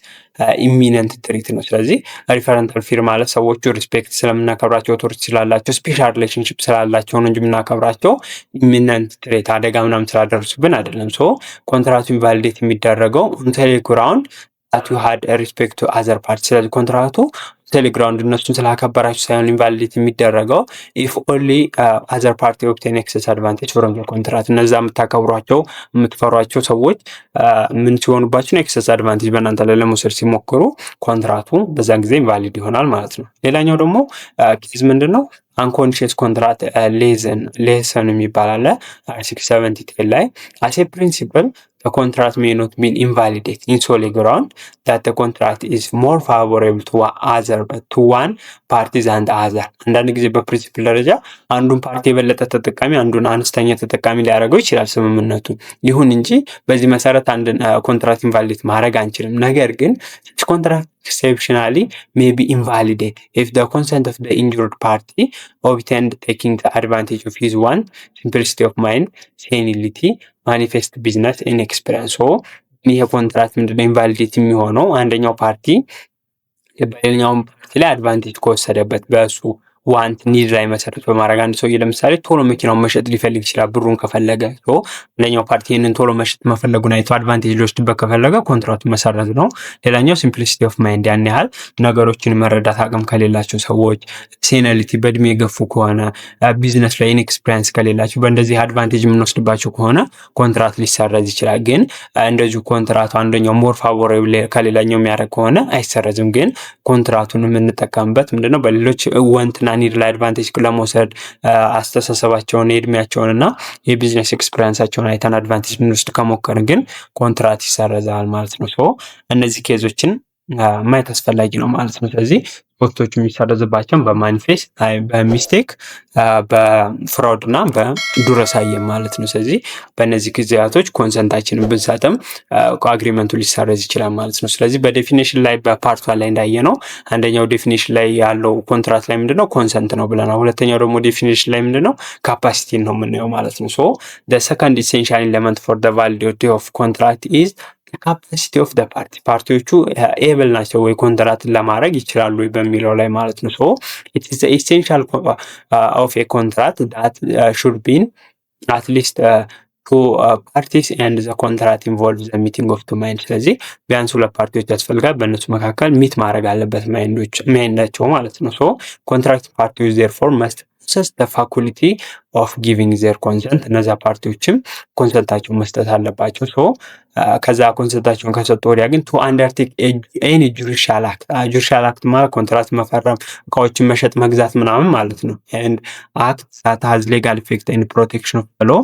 Speaker 1: imminent threat ነው። ስለዚህ reverental fear ማለት ሰዎቹ ሪስፔክት ስለምናከብራቸው ኦቶሪቲ ስላላቸው ስፔሻል ሪሌሽንሺፕ ስላላቸው ነው እንጂ የምናከብራቸው ኢሚነንት ትሬት አደጋ ምናምን ስላደረሱብን አይደለም። ሶ ኮንትራቱ ኢንቫሊዴት የሚደረገው on the ground that you had respect to other parties። ስለዚህ ኮንትራቱ ቴሌግራውንድ እነሱን ስላከበራችሁ ሳይሆን ኢንቫሊዴት የሚደረገው ኢፍ ኦንሊ አዘር ፓርቲ ኦብቴን ኤክሰስ አድቫንቴጅ ፍሮም ኮንትራት። እነዛ የምታከብሯቸው የምትፈሯቸው ሰዎች ምን ሲሆኑባችሁ ኤክሰስ አድቫንቴጅ በእናንተ ላይ ለመውሰድ ሲሞክሩ ኮንትራቱ በዛን ጊዜ ኢንቫሊድ ይሆናል ማለት ነው። ሌላኛው ደግሞ ኬዝ ምንድነው አንኮንሺየስ ኮንትራት ሌሰን የሚባል አለ 670 ላይ አስ ኤ ፕሪንሲፕል the contract may not be invalidated in solely ground that the contract is more favorable to other but to one party than the other። አንዳንድ ጊዜ በፕሪንሲፕል ደረጃ አንዱን ፓርቲ የበለጠ ተጠቃሚ አንዱን አነስተኛ ተጠቃሚ ሊያደርገው ይችላል ስምምነቱ። ይሁን እንጂ በዚህ መሰረት አንድ ኮንትራት ኢንቫሊዴት ማድረግ አንችልም። ነገር ግን ኮንትራት exceptionally may be invalidated if the consent of the injured party obtained taking the advantage of his one simplicity of mind, senility, manifest business inexperience። ሶ ይሄ ኮንትራት ምንድነው ኢንቫሊዴት የሚሆነው አንደኛው ፓርቲ በሌላኛው ፓርቲ ላይ አድቫንቴጅ ከወሰደበት በሱ ዋንት ኒድ ላይ መሰረት በማድረግ አንድ ሰውዬ ለምሳሌ ቶሎ መኪናውን መሸጥ ሊፈልግ ይችላል ብሩን ከፈለገ። ሌላኛው ፓርቲ ይህንን ቶሎ መሸጥ መፈለጉን አይቶ አድቫንቴጅ ሊወስድበት ከፈለገ ኮንትራቱን መሰረት ነው። ሌላኛው ሲምፕሊሲቲ ኦፍ ማይንድ፣ ያን ያህል ነገሮችን መረዳት አቅም ከሌላቸው ሰዎች፣ ሴኒያሊቲ በእድሜ የገፉ ከሆነ፣ ቢዝነስ ላይ ኢንኤክስፒሪያንስ ከሌላቸው፣ በእንደዚህ አድቫንቴጅ የምንወስድባቸው ከሆነ ኮንትራት ሊሰረዝ ይችላል። ግን እንደዚሁ ኮንትራቱ አንደኛው ሞር ፋቮሬብል ከሌላኛው የሚያደርግ ከሆነ አይሰረዝም። ግን ኮንትራቱን የምንጠቀምበት ምንድነው በሌሎች ወንትና ኒድ ላይ አድቫንቴጅ ለመውሰድ አስተሳሰባቸውን፣ የእድሜያቸውን እና የቢዝነስ ኤክስፒሪያንሳቸውን አይተን አድቫንቴጅ ልንወስድ ከሞከርን ግን ኮንትራት ይሰረዛል ማለት ነው። እነዚህ ኬዞችን ማየት አስፈላጊ ነው ማለት ነው። ስለዚህ ኮስቶቹ የሚሰረዝባቸውን በማኒፌስት፣ በሚስቴክ፣ በፍራውድ እና በዱረሳየም ማለት ነው። ስለዚህ በእነዚህ ጊዜያቶች ኮንሰንታችንን ብንሰጥም አግሪመንቱ ሊሰረዝ ይችላል ማለት ነው። ስለዚህ በዴፊኔሽን ላይ በፓርቷ ላይ እንዳየ ነው አንደኛው ዴፊኔሽን ላይ ያለው ኮንትራት ላይ ምንድነው ኮንሰንት ነው ብለናል። ሁለተኛው ደግሞ ዴፊኔሽን ላይ ምንድነው ካፓሲቲን ነው የምናየው ማለት ነው። the second essential element for the validity of contract is ካፓሲቲ ኦፍ ፓርቲ፣ ፓርቲዎቹ ኤብል ናቸው ወይ ኮንትራትን ለማድረግ ይችላሉ ወይ በሚለው ላይ ማለት ነው። ኢት ኢዝ ኤሴንሻል ኦፍ ኤ ኮንትራት ዳት ሹድ ቢን አት ሊስት ቱ ፓርቲስ ኤንድ ዘ ኮንትራት ኢንቮልቭ ዘ ሚቲንግ ኦፍ ቱ ማይንድ። ስለዚህ ቢያንስ ሁለት ፓርቲዎች ያስፈልጋል፣ በእነሱ መካከል ሚት ማድረግ አለበት ማይንዳቸው ማለት ነው። ኮንትራክት ፓርቲዎች ዜርፎር መስት ፖሰስ ዘ ፋኩሊቲ ኦፍ ጊቪንግ ዜር ኮንሰንት፣ እነዛ ፓርቲዎችም ኮንሰንታቸውን መስጠት አለባቸው። ከዛ ኮንሰንታቸውን ከሰጡ ወዲያ ግን ቱ አንደርቴክ ኤኒ ጁሪሻል አክት፣ ጁሪሻል አክት ማለት ኮንትራት መፈረም፣ እቃዎችን መሸጥ መግዛት ምናምን ማለት ነው። ኤንድ አክት ዛት ሃዝ ሌጋል ኢፌክት ኤንድ ፕሮቴክሽን ኦፍ ሎ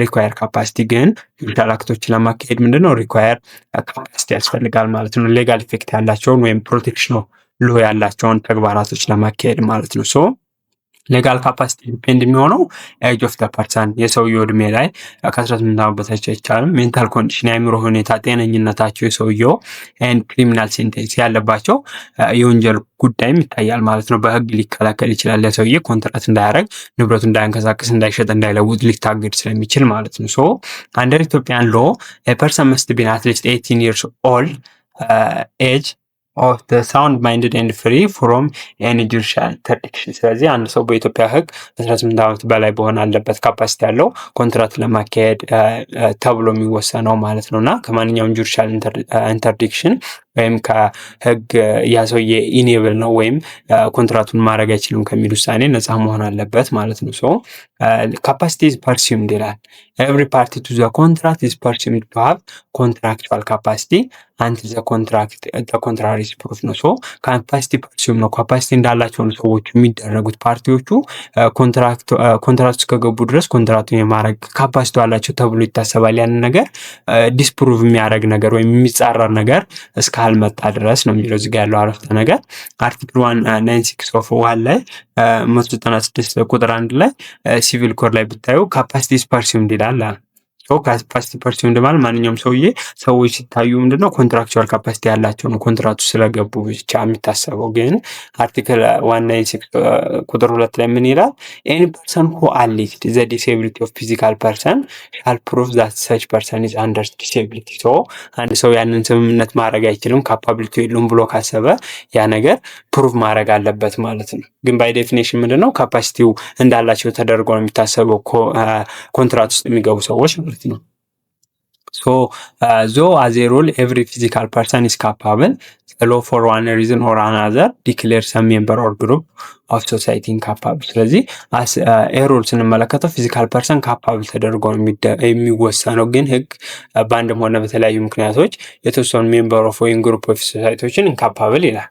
Speaker 1: ሪኳየር ካፓሲቲ። ግን ጁሪሻል አክቶችን ለማካሄድ ምንድነው ሪኳየር ካፓሲቲ ያስፈልጋል ማለት ነው። ሌጋል ኢፌክት ያላቸውን ወይም ፕሮቴክሽን ኦፍ ሎ ያላቸውን ተግባራቶች ለማካሄድ ማለት ነው። ሌጋል ካፓሲቲ ዲፔንድ የሚሆነው ኤጅ ኦፍ ደ ፐርሰን፣ የሰውየው እድሜ ላይ ከ18 ዓመት በታች አይቻልም። ሜንታል ኮንዲሽን፣ የአእምሮ ሁኔታ፣ ጤነኝነታቸው፣ የሰውየው ኤንድ ክሪሚናል ሴንቴንስ ያለባቸው የወንጀል ጉዳይም ይታያል ማለት ነው። በህግ ሊከላከል ይችላል ለሰውዬ ኮንትራት እንዳያደርግ፣ ንብረቱ እንዳያንቀሳቀስ፣ እንዳይሸጥ፣ እንዳይለውጥ ሊታገድ ስለሚችል ማለት ነው። አንደር ኢትዮጵያን ሎ ፐርሰን መስት ቢን አትሊስት 18 years old ኤጅ ኦፍ ዘ ሳውንድ ማይንድድ ኤንድ ፍሪ ፍሮም ኤኒ ጁዲሻል ኢንተርዲክሽን። ስለዚህ አንድ ሰው በኢትዮጵያ ህግ 18 ዓመት በላይ በሆነ አለበት ካፓሲቲ ያለው ኮንትራት ለማካሄድ ተብሎ የሚወሰነው ማለት ነው። እና ከማንኛውም ጁዲሻል ኢንተርዲክሽን ወይም ከህግ ያ ሰውዬ ኢኔብል ነው ወይም ኮንትራቱን ማድረግ አይችልም ከሚል ውሳኔ ነፃ መሆን አለበት ማለት ነው። ካፓሲቲ ኢዝ ፐርሲዩምድ ይላል። ኤቭሪ ፓርቲ ቱ ዘ ኮንትራክት ኢዝ ፐርሲዩምድ ቱ ሃቭ ኮንትራክቹዋል ካፓሲቲ አንቲል ዘ ኮንትራሪ ኢዝ ፕሩቭድ ነው። ካፓሲቲ ፐርሲዩም ነው፣ ካፓሲቲ እንዳላቸው ነው ሰዎች የሚደረጉት። ፓርቲዎቹ ኮንትራክት እስከገቡ ድረስ ኮንትራቱን የማድረግ ካፓሲቲ አላቸው ተብሎ ይታሰባል። ያንን ነገር ዲስፕሩቭ የሚያደርግ ነገር ወይም የሚጻረር ነገር እስካልመጣ ድረስ ነው የሚለው እዚህ ጋር ያለው አረፍተ ነገር። አርቲክል 196 ኦፍ ዋን ላይ 196 ቁጥር 1 ላይ ሲቪል ኮድ ላይ ብታዩ ካፓሲቲ ኢዝ ፐርሲዩምድ ይላል። ካፓሲቲ ፐርሲዩምድ ማለት ማንኛውም ሰዎች ሲታዩ ምንድነው ኮንትራክቹዋል ካፓሲቲ ያላቸው ነው ኮንትራቱ ስለገቡ ብቻ የሚታሰበው። ግን አርቲክል 196 ቁጥር 2 ላይ ምን ይላል? ኤኒ ፐርሰን ሁ አሌጅድ ዘ ዲስኤቢሊቲ ኦፍ ፊዚካል ፐርሰን ሻል ፕሩቭ ዛት ሰች ፐርሰን ኢዝ አንደር ዲስኤቢሊቲ። አንድ ሰው ያንን ስምምነት ማድረግ አይችልም ካፓቢሊቲ የለውም ብሎ ካሰበ ያ ነገር ፕሩቭ ማድረግ አለበት ማለት ነው። ግን ባይ ዴፊኔሽን ምንድነው ካፓሲቲው እንዳላቸው ተደርጎ ነው የሚታሰበው ኮንትራት ውስጥ የሚገቡ ሰዎች ማለት ነው። though as a rule every physical person is capable, the law for one reason or another declares some member or group of society incapable። ስለዚህ ሩል ስንመለከተው ፊዚካል ፐርሰን ካፓብል ተደርጎ የሚወሰነው፣ ግን ህግ በአንድም ሆነ በተለያዩ ምክንያቶች የተወሰኑ ሜምበር ኦፍ ወይም ግሩፕ ኦፍ ሶሳይቲዎችን ኢንካፓብል ይላል።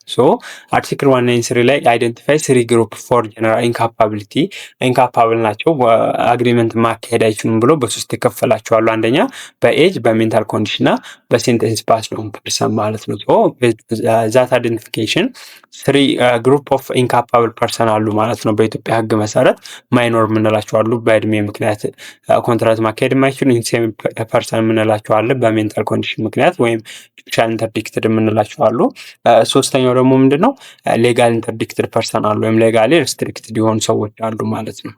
Speaker 1: አርቲክል 193 ላይ አይደንቲፋይ 3 ግሩፕ ፎር ጀነራል ኢንካፓቢሊቲ፣ ኢንካፓብል ናቸው አግሪመንት ማካሄድ አይችሉም ብሎ በሶስት የከፈላቸዋሉ። አንደኛ በኤጅ፣ በሜንታል ኮንዲሽን እና በሴንቴንስ ፓስ ነው ፐርሰን ማለት ነው። ዛት አይደንቲፊኬሽን 3 ግሩፕ ኦፍ ኢንካፓብል ፐርሰን አሉ ማለት ነው። በኢትዮጵያ ህግ መሰረት ማይኖር የምንላቸው አሉ፣ በእድሜ ምክንያት ኮንትራት ማካሄድ የማይችሉ ኢንሴም ፐርሰን የምንላቸው አለ፣ በሜንታል ኮንዲሽን ምክንያት ወይም ጁዲሻል ኢንተርዲክትድ የምንላቸው አሉ። ሶስተኛው ደግሞ ምንድነው ሌጋል ኢንተርዲክትድ ፐርሰን አሉ ወይም ሌጋሊ ሪስትሪክትድ የሆኑ ሰዎች አሉ ማለት ነው።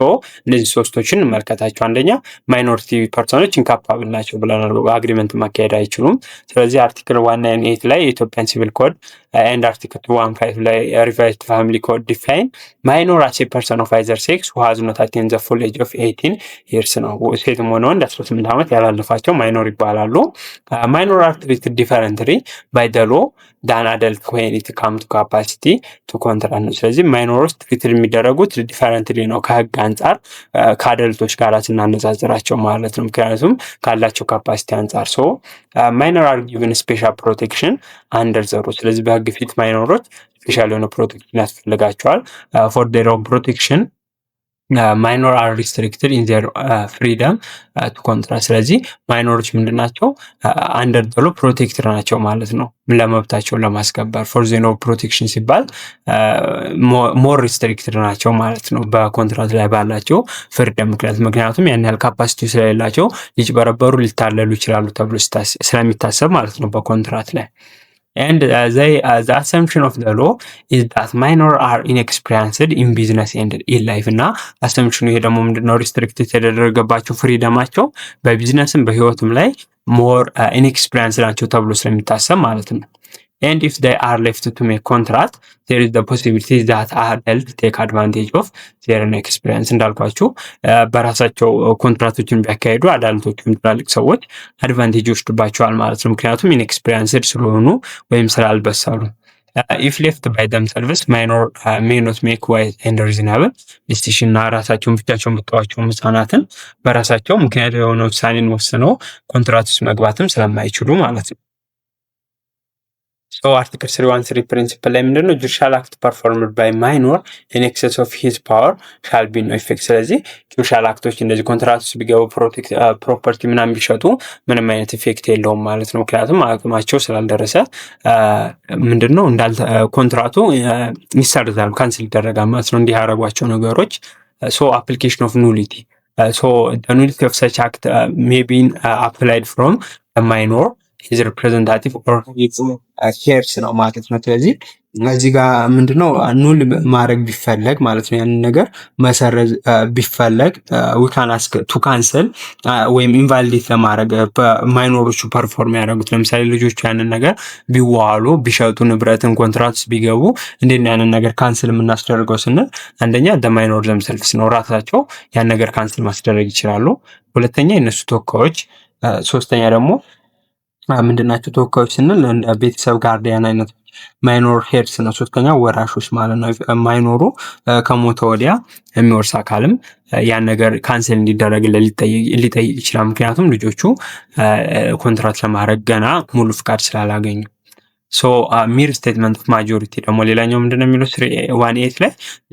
Speaker 1: እነዚህ ሶስቶችን እንመልከታቸው። አንደኛ ማይኖሪቲ ፐርሰኖች ኢንካፓብል ናቸው ብለናል፣ አግሪመንት ማካሄድ አይችሉም። ስለዚህ አርቲክል 198 ላይ የኢትዮጵያን ሲቪል ኮድ ኤንድ አርቲክል 215 ላይ ሪቫይዝድ ፋሚሊ ኮድ ዲፋይን ማይኖር አስ ኤ ፐርሰን ኦፍ አይዘር ሴክስ ሁ ሃዝ ኖት አቴንድ ዘ ፉል ኤጅ ኦፍ 18 ይርስ ነው። ሴትም ሆነ ወንድ 18 ዓመት ያላለፋቸው ማይኖር ይባላሉ። ማይኖር አር ትሪትድ ዲፈረንትሊ ባይ ዘ ሎ ዳን አደልት ዌን ኢት ካምስ ቱ ካፓሲቲ ቱ ኮንትራት ነው። ስለዚህ ማይኖሮች ትሪትድ የሚደረጉት ዲፈረንትሊ ነው ከህግ አንጻር ከአደልቶች ጋር ስናነጻጽራቸው ማለት ነው። ምክንያቱም ካላቸው ካፓሲቲ አንጻር ማይኖር አር ጊቨን ስፔሻል ፕሮቴክሽን አንደር ዘ ሎ። ስለዚህ በህግ ፊት ማይኖሮች ስፔሻል የሆነ ፕሮቴክሽን ያስፈልጋቸዋል። ፎር ዴር ኦውን ፕሮቴክሽን ማይኖር አር ሪስትሪክትድ ኢን ዜር ፍሪደም ቱ ኮንትራት። ስለዚህ ማይኖሮች ምንድን ናቸው? አንደር ዘ ሎ ፕሮቴክትድ ናቸው ማለት ነው፣ ለመብታቸውን ለማስከበር። ፎር ዜር ኦውን ፕሮቴክሽን ሲባል ሞር ሪስትሪክትድ ናቸው ማለት ነው በኮንትራት ላይ ባላቸው ፍሪደም ምክንያት። ምክንያቱም ያን ያህል ካፓሲቲ ስለሌላቸው ሊጭበረበሩ ሊታለሉ ይችላሉ ተብሎ ስለሚታሰብ ማለት ነው በኮንትራት ላይ። And the assumption of the law is that minor are inexperienced in business and in life እና assumption ይሄ ደግሞ ምንድነው ሪስትሪክትድ የተደረገባቸው ፍሪደማቸው በቢዝነስም በህይወትም ላይ ሞር ኢንኤክስፒሪየንስ ናቸው ተብሎ ስለሚታሰብ ማለት ነው። And if they are left to make contract, there is the possibility that adults take advantage of their experience። እንዳልኳችሁ በራሳቸው ኮንትራክቶችን ቢያካሄዱ አዳልቶችም ትላልቅ ሰዎች አድቫንቴጅ ይወስዱባቸዋል ማለት ነው፣ ምክንያቱም ኢንኤክስፒሪየንስድ ስለሆኑ ወይም ስላልበሰሉ። if left by themselves minor may not make wise and reasonable decision እና ራሳቸውን ብቻቸውን ብተዋቸው ህጻናትን በራሳቸው ምክንያት የሆነ ውሳኔን ወስነው ኮንትራት ውስጥ መግባትም ስለማይችሉ ማለት ነው። አርቲክል 313 ፕሪንሲፕል ላይ ምንድነው? ጁዲሻል አክት ፐርፎርምድ ባይ ማይኖር ኢን ኤክሰስ ኦፍ ሂዝ ፓወር ሻል ቢ ኖ ኢፌክት። ስለዚህ ጁዲሻል አክቶች እንደዚህ ኮንትራት ውስጥ ቢገቡ ፕሮፐርቲ ምናምን ቢሸጡ ምንም አይነት ኢፌክት የለውም ማለት ነው። ምክንያቱም አቅማቸው ስላልደረሰ ምንድነው ኮንትራቱ ይሰርዛል፣ ካንስል ይደረጋል ማለት ነው። እንዲህ ያደረጓቸው ነገሮች አፕሊኬሽን ኦፍ ኑሊቲ ኑሊቲ ኦፍ ሰች አክት ሜይ ቢ አፕላይድ ፍሮም ማይኖር ሂዝ ሪፕሬዘንታቲቭ ኦር ሄርስ ነው ማለት ነው። ስለዚህ እዚህ ጋር ምንድነው ኑል ማድረግ ቢፈለግ ማለት ነው፣ ያንን ነገር መሰረዝ ቢፈለግ we can ask to cancel ወይም ኢንቫሊዴት ለማድረግ በማይኖሮቹ ፐርፎርም ያደረጉት። ለምሳሌ ልጆቹ ያንን ነገር ቢዋሉ ቢሸጡ ንብረትን ኮንትራክት ቢገቡ እንዴት ነው ያንን ነገር ካንስል የምናስደርገው ስንል አንደኛ ማይኖር ዘምሰልፍስ ነው ራሳቸው ያን ነገር ካንስል ማስደረግ ይችላሉ። ሁለተኛ የነሱ ተወካዮች፣ ሶስተኛ ደግሞ ምንድናቸው ተወካዮች ስንል ቤተሰብ ጋርዲያን አይነት ማይኖር ሄድስ ነው። ሶስተኛ ወራሾች ማለት ነው። ማይኖሩ ከሞተ ወዲያ የሚወርስ አካልም ያን ነገር ካንሰል እንዲደረግለት ሊጠይቅ ይችላል። ምክንያቱም ልጆቹ ኮንትራት ለማድረግ ገና ሙሉ ፍቃድ ስላላገኙ። ሚር ስቴትመንት ኦፍ ማጆሪቲ ደግሞ ሌላኛው ምንድነው የሚለው 318 ላይ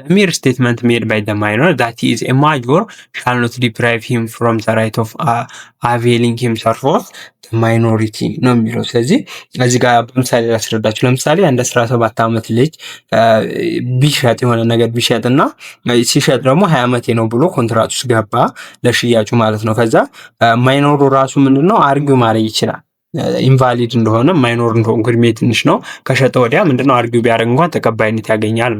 Speaker 1: ሚር ስቴትመንት ሜድ ባይ ዘ ማይኖር ዛት ኢዝ ኤ ማጆር ሻል ኖት ዲፕራይቭ ሂም ፍሮም ዘ ራይት ኦፍ አቬሊንግ ሂምሰልፍ ኦፍ ማይኖሪቲ ነው የሚለው። ስለዚህ እዚህ ጋር በምሳሌ ላስረዳችሁ። ለምሳሌ አንድ 17 ዓመት ልጅ ቢሸጥ የሆነ ነገር ቢሸጥና ሲሸጥ ደግሞ 20 ዓመቴ ነው ብሎ ኮንትራት ውስጥ ገባ ለሽያጩ ማለት ነው። ከዛ ማይኖሩ ራሱ ምንድነው አርጊው ማድረግ ይችላል ኢንቫሊድ እንደሆነ ማይኖር እንደሆነ እድሜ ትንሽ ነው ከሸጠ ወዲያ ምንድነው አርጊው ቢያደርግ እንኳን ተቀባይነት ያገኛል።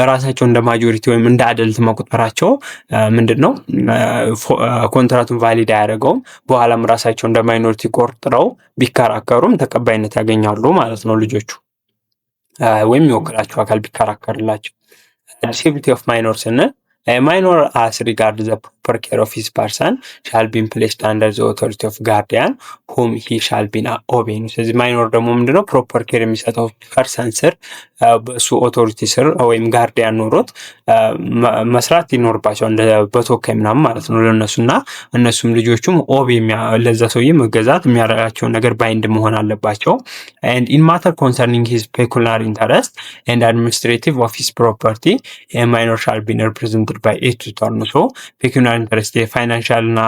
Speaker 1: ራሳቸው እንደ ማጆሪቲ ወይም እንደ አደልት መቁጠራቸው ምንድነው ኮንትራቱን ቫሊድ አያደርገውም። በኋላም ራሳቸው እንደ ማይኖሪቲ ቆርጥረው ቢከራከሩም ተቀባይነት ያገኛሉ ማለት ነው ልጆቹ ወይም የሚወክላቸው አካል ቢከራከርላቸው። ዲሴቢሊቲ ኦፍ ማይኖር ስንል ማይኖር as regard the proper care of his person shall be placed under the authority of guardian whom he shall be obey። ስለዚህ ማይኖር ደግሞ ምንድነው ፕሮፐር ኬር የሚሰጠው ፐርሰን ስር በሱ ኦቶሪቲ ስር ወይም ጋርዲያን ኖሮት መስራት ይኖርባቸው እንደ በተወካይ ምናምን ማለት ነው ለነሱና እነሱም ልጆቹም ኦቤ ለዛ ሰውዬ መገዛት የሚያደርጋቸው ነገር ባይንድ መሆን አለባቸው። and in matter concerning his peculiar interest and administrative of his property a minor shall be represented by a tutor ነው። peculiar interest የፋይናንሻል እና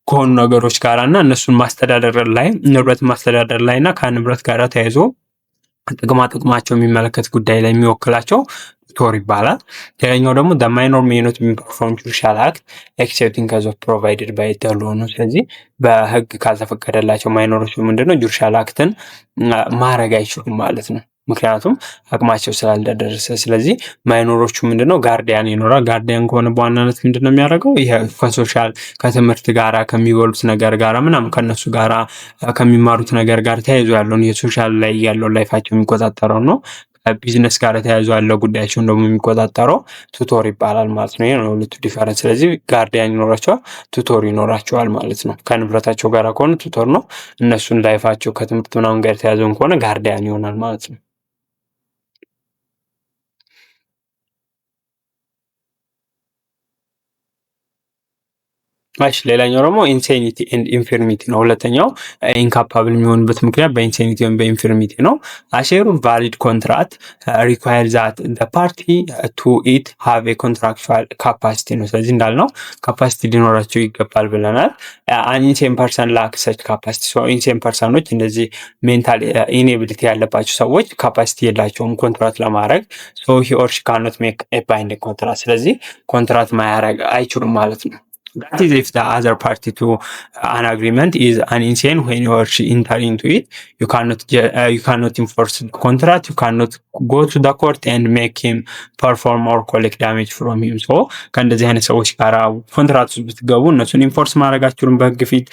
Speaker 1: ከሆኑ ነገሮች ጋር እና እነሱን ማስተዳደር ላይ ንብረት ማስተዳደር ላይ እና ከንብረት ጋር ተያይዞ ጥቅማቸው የሚመለከት ጉዳይ ላይ የሚወክላቸው ቱቶር ይባላል። ሌላኛው ደግሞ the minor may not perform judicial act except in case of provided by the law ነው። ስለዚህ በህግ ካልተፈቀደላቸው ማይኖሮች ምንድነው ጁዲሻል አክትን ማድረግ አይችሉም ማለት ነው። ምክንያቱም አቅማቸው ስላልደረሰ። ስለዚህ ማይኖሮቹ ምንድነው ጋርዲያን ይኖራል። ጋርዲያን ከሆነ በዋናነት ምንድነው የሚያደርገው? ይሄ ከሶሻል ከትምህርት ጋራ ከሚበሉት ነገር ጋራ ምናምን ከነሱ ጋራ ከሚማሩት ነገር ጋር ተያይዞ ያለውን የሶሻል ላይ ያለውን ላይፋቸው የሚቆጣጠረው ነው። ቢዝነስ ጋር ተያይዞ ያለው ጉዳያቸውን ደግሞ የሚቆጣጠረው ቱቶር ይባላል ማለት ነው። ይሄ ነው ሁለቱ ዲፈረንስ። ስለዚህ ጋርዲያን ይኖራቸዋል፣ ቱቶር ይኖራቸዋል ማለት ነው። ከንብረታቸው ጋር ከሆነ ቱቶር ነው። እነሱን ላይፋቸው ከትምህርት ምናምን ጋር የተያዘውን ከሆነ ጋርዲያን ይሆናል ማለት ነው። እሺ ሌላኛው ደግሞ ኢንሴኒቲ ኤንድ ኢንፊርሚቲ ነው። ሁለተኛው ኢንካፓብል የሚሆንበት ምክንያት በኢንሴኒቲ ወይም በኢንፊርሚቲ ነው። አሼሩ ቫሊድ ኮንትራክት ሪኳየር ዛት ዘ ፓርቲ ቱ ኢት ሃቭ ኤ ኮንትራክቹዋል ካፓሲቲ ነው። ስለዚህ እንዳልነው ካፓሲቲ ሊኖራቸው ይገባል ብለናል። አን ኢንሴን ፐርሰን ላክ ሰች ካፓሲቲ። ሶ ኢንሴን ፐርሰኖች እንደዚህ ሜንታል ኢኔቢሊቲ ያለባቸው ሰዎች ካፓሲቲ የላቸውም ኮንትራት ለማድረግ። ሶ ሂ ኦር ሺ ካኖት ሜክ ኤ ባይንዲንግ ኮንትራት። ስለዚህ ኮንትራት ማያረግ አይችሉም ማለት ነው። That is if the other party to an agreement is an insane when you or she enter into it. You cannot enforce the contract. You cannot go to the court and make him perform or collect damage from him. So ከእንደዚህ አይነት ሰዎች ጋር ኮንትራት ውስጥ ብትገቡ እነሱን ኢንፎርስ ማድረጋችሁን በህግ ፊት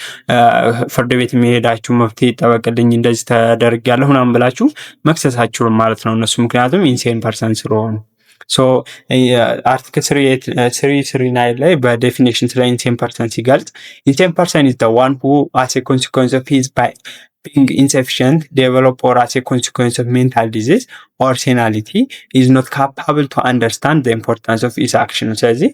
Speaker 1: ፍርድ ቤት የሚሄዳችሁ መብት ይጠበቅልኝ እንደዚህ ተደርጊያለሁ ምናምን ብላችሁ መክሰሳችሁን ማለት ነው እነሱ ምክንያቱም ኢንሴን ፐርሰን ስለሆኑ። ሶ አርቲክል 339 ላይ በዴፊኒሽን ስለ ኢንሴን ፐርሰን ሲገልጽ ኢንሴን ፐርሰን ኢዝ ዘ ዋን ሁ አስ ኤ ኮንሲኩዌንስ ኦፍ ሂዝ being insufficient develop or as a consequence of mental disease or senility is not capable to understand the importance of his action። ስለዚህ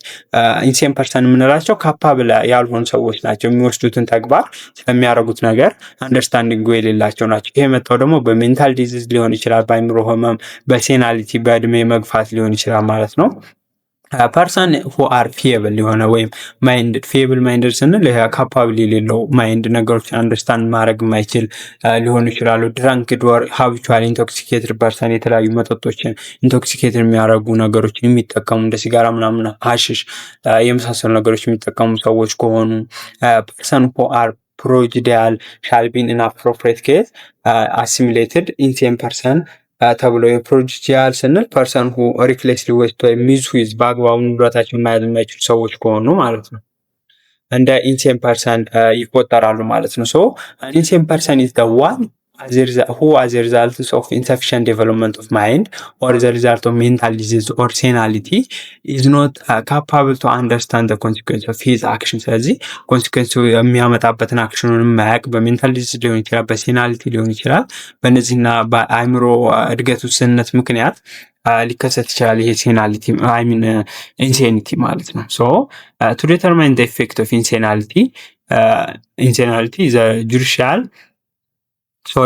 Speaker 1: ኢንሴን ፐርሰን የምንላቸው ካፓብል ያልሆኑ ሰዎች ናቸው። የሚወስዱትን ተግባር ስለሚያደርጉት ነገር አንደርስታንዲንግ የሌላቸው ናቸው። ይሄ መጣው ደግሞ በሜንታል ዲዚዝ ሊሆን ይችላል፣ በአይምሮ ህመም፣ በሴናሊቲ በእድሜ መግፋት ሊሆን ይችላል ማለት ነው። ፐርሰን ሁ አር ፊየብል የሆነ ወይም ማይንድድ ፊየብል ማይንድድ ስንል ካፓብል የሌለው ማይንድ ነገሮችን አንደርስታንድ ማድረግ የማይችል ሊሆኑ ይችላሉ። ድራንክድ ወር ሃቢቹዋል ኢንቶክሲኬትድ ፐርሰን የተለያዩ መጠጦችን ኢንቶክሲኬትድ የሚያደርጉ ነገሮችን የሚጠቀሙ እንደ ሲጋራ ምናምን፣ ሀሽሽ የመሳሰሉ ነገሮች የሚጠቀሙ ሰዎች ከሆኑ ፐርሰን ሁ አር ፕሮጂዲያል ሻል ቢ ኢን አፕሮፕሪየት ኬዝ አሲሚሌትድ ኢንሴን ፐርሰን ተብሎ የፕሮጂዲያል ስንል ፐርሰን ሁ ሪክሌስሊ ዌስት ወይም ሚስዩዝ በአግባቡ ንብረታቸውን መያዝ የማይችሉ ሰዎች ከሆኑ ማለት ነው እንደ ኢንሴን ፐርሰን ይቆጠራሉ ማለት ነው። ሶ ኢንሴን ፐርሰን ኢዝ ዘ ዋን who as a result of insufficient development of mind or the result of mental disease or senility is not capable to understand the consequence of his action። ስለዚህ ኮንሲኩዌንሱ የሚያመጣበትን አክሽኑን የማያውቅ በሜንታል ዲዚዝ ሊሆን ይችላል፣ በሴናሊቲ ሊሆን ይችላል። በእነዚህና በአእምሮ እድገት ውስንነት ምክንያት ሊከሰት ይችላል ይሄ ሴናሊቲ ኢንሴኒቲ ማለት ነው። ሶ to determine the effect of insanity is a judicial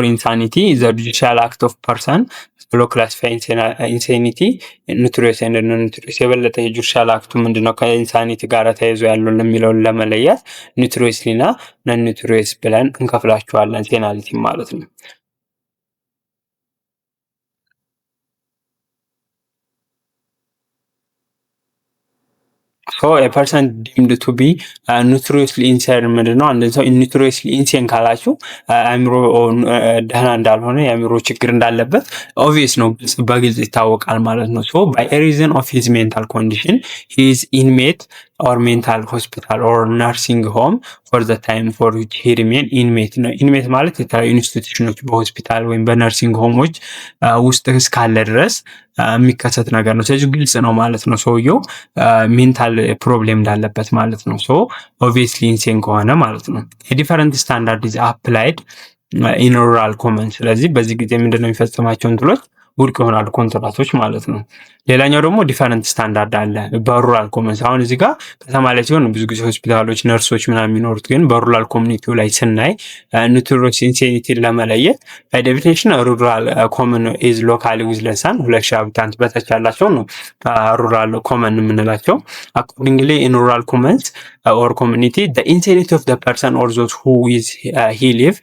Speaker 1: insanity is a judicial act of person ብሎ ክላሲፋይ ኢንሳኒቲ ኑትሪየስ ኤንድ ኖን ኑትሪየስ የበለጠ የጁዲሻል አክቱ ምንድነው ከኢንሳኒቲ ጋር ተያይዞ ያለውን ለሚለውን ለመለየት ኑትሪየስሊ እና ነን ኑትሪየስ ብለን እንከፍላቸዋለን ሴናሊቲ ማለት ነው። So a person deemed to be nutriously insane ምንድነው? አንድ ሰው nutriously insane ካላችሁ አእምሮ ደህና እንዳልሆነ የአእምሮ ችግር እንዳለበት ኦብቪየስ ነው፣ በግልጽ ይታወቃል ማለት ነው። So by a reason of his mental condition he is inmate or mental hospital or nursing home for the time for which he remain inmate ነው። ኢንሜት ማለት የተለያዩ ኢንስቲትዩሽኖች በሆስፒታል ወይም በነርሲንግ ሆሞች ውስጥ እስካለ ድረስ የሚከሰት ነገር ነው። ስለዚህ ግልጽ ነው ማለት ነው ሰውየው ሜንታል ፕሮብሌም እንዳለበት ማለት ነው። ሶ ኦብቪየስሊ ኢንሴን ከሆነ ማለት ነው። የዲፈረንት ስታንዳርድ ኢዝ አፕላይድ ኢን ሩራል ኮመን። ስለዚህ በዚህ ጊዜ ምንድነው የሚፈጽማቸው እንትሎች ውድቅ ይሆናሉ ኮንትራቶች ማለት ነው። ሌላኛው ደግሞ ዲፈረንት ስታንዳርድ አለ በሩራል ኮመንስ። አሁን እዚህ ጋር ከተማ ላይ ሲሆን ብዙ ጊዜ ሆስፒታሎች፣ ነርሶች ምናምን የሚኖሩት፣ ግን በሩራል ኮሚኒቲው ላይ ስናይ ኑትሪዮስ ኢንሴኒቲ ለመለየት ባይ ዴፊኒሽን ሩራል ኮመን ኢዝ ሎካሊ ዊዝ ለስ ዛን 2000 ሃቢታንት በታች ያላቸው ነው ሩራል ኮመን የምንላቸው። አኮርዲንግሊ ኢን ሩራል ኮመንስ or community the insanity of the person or those who is he live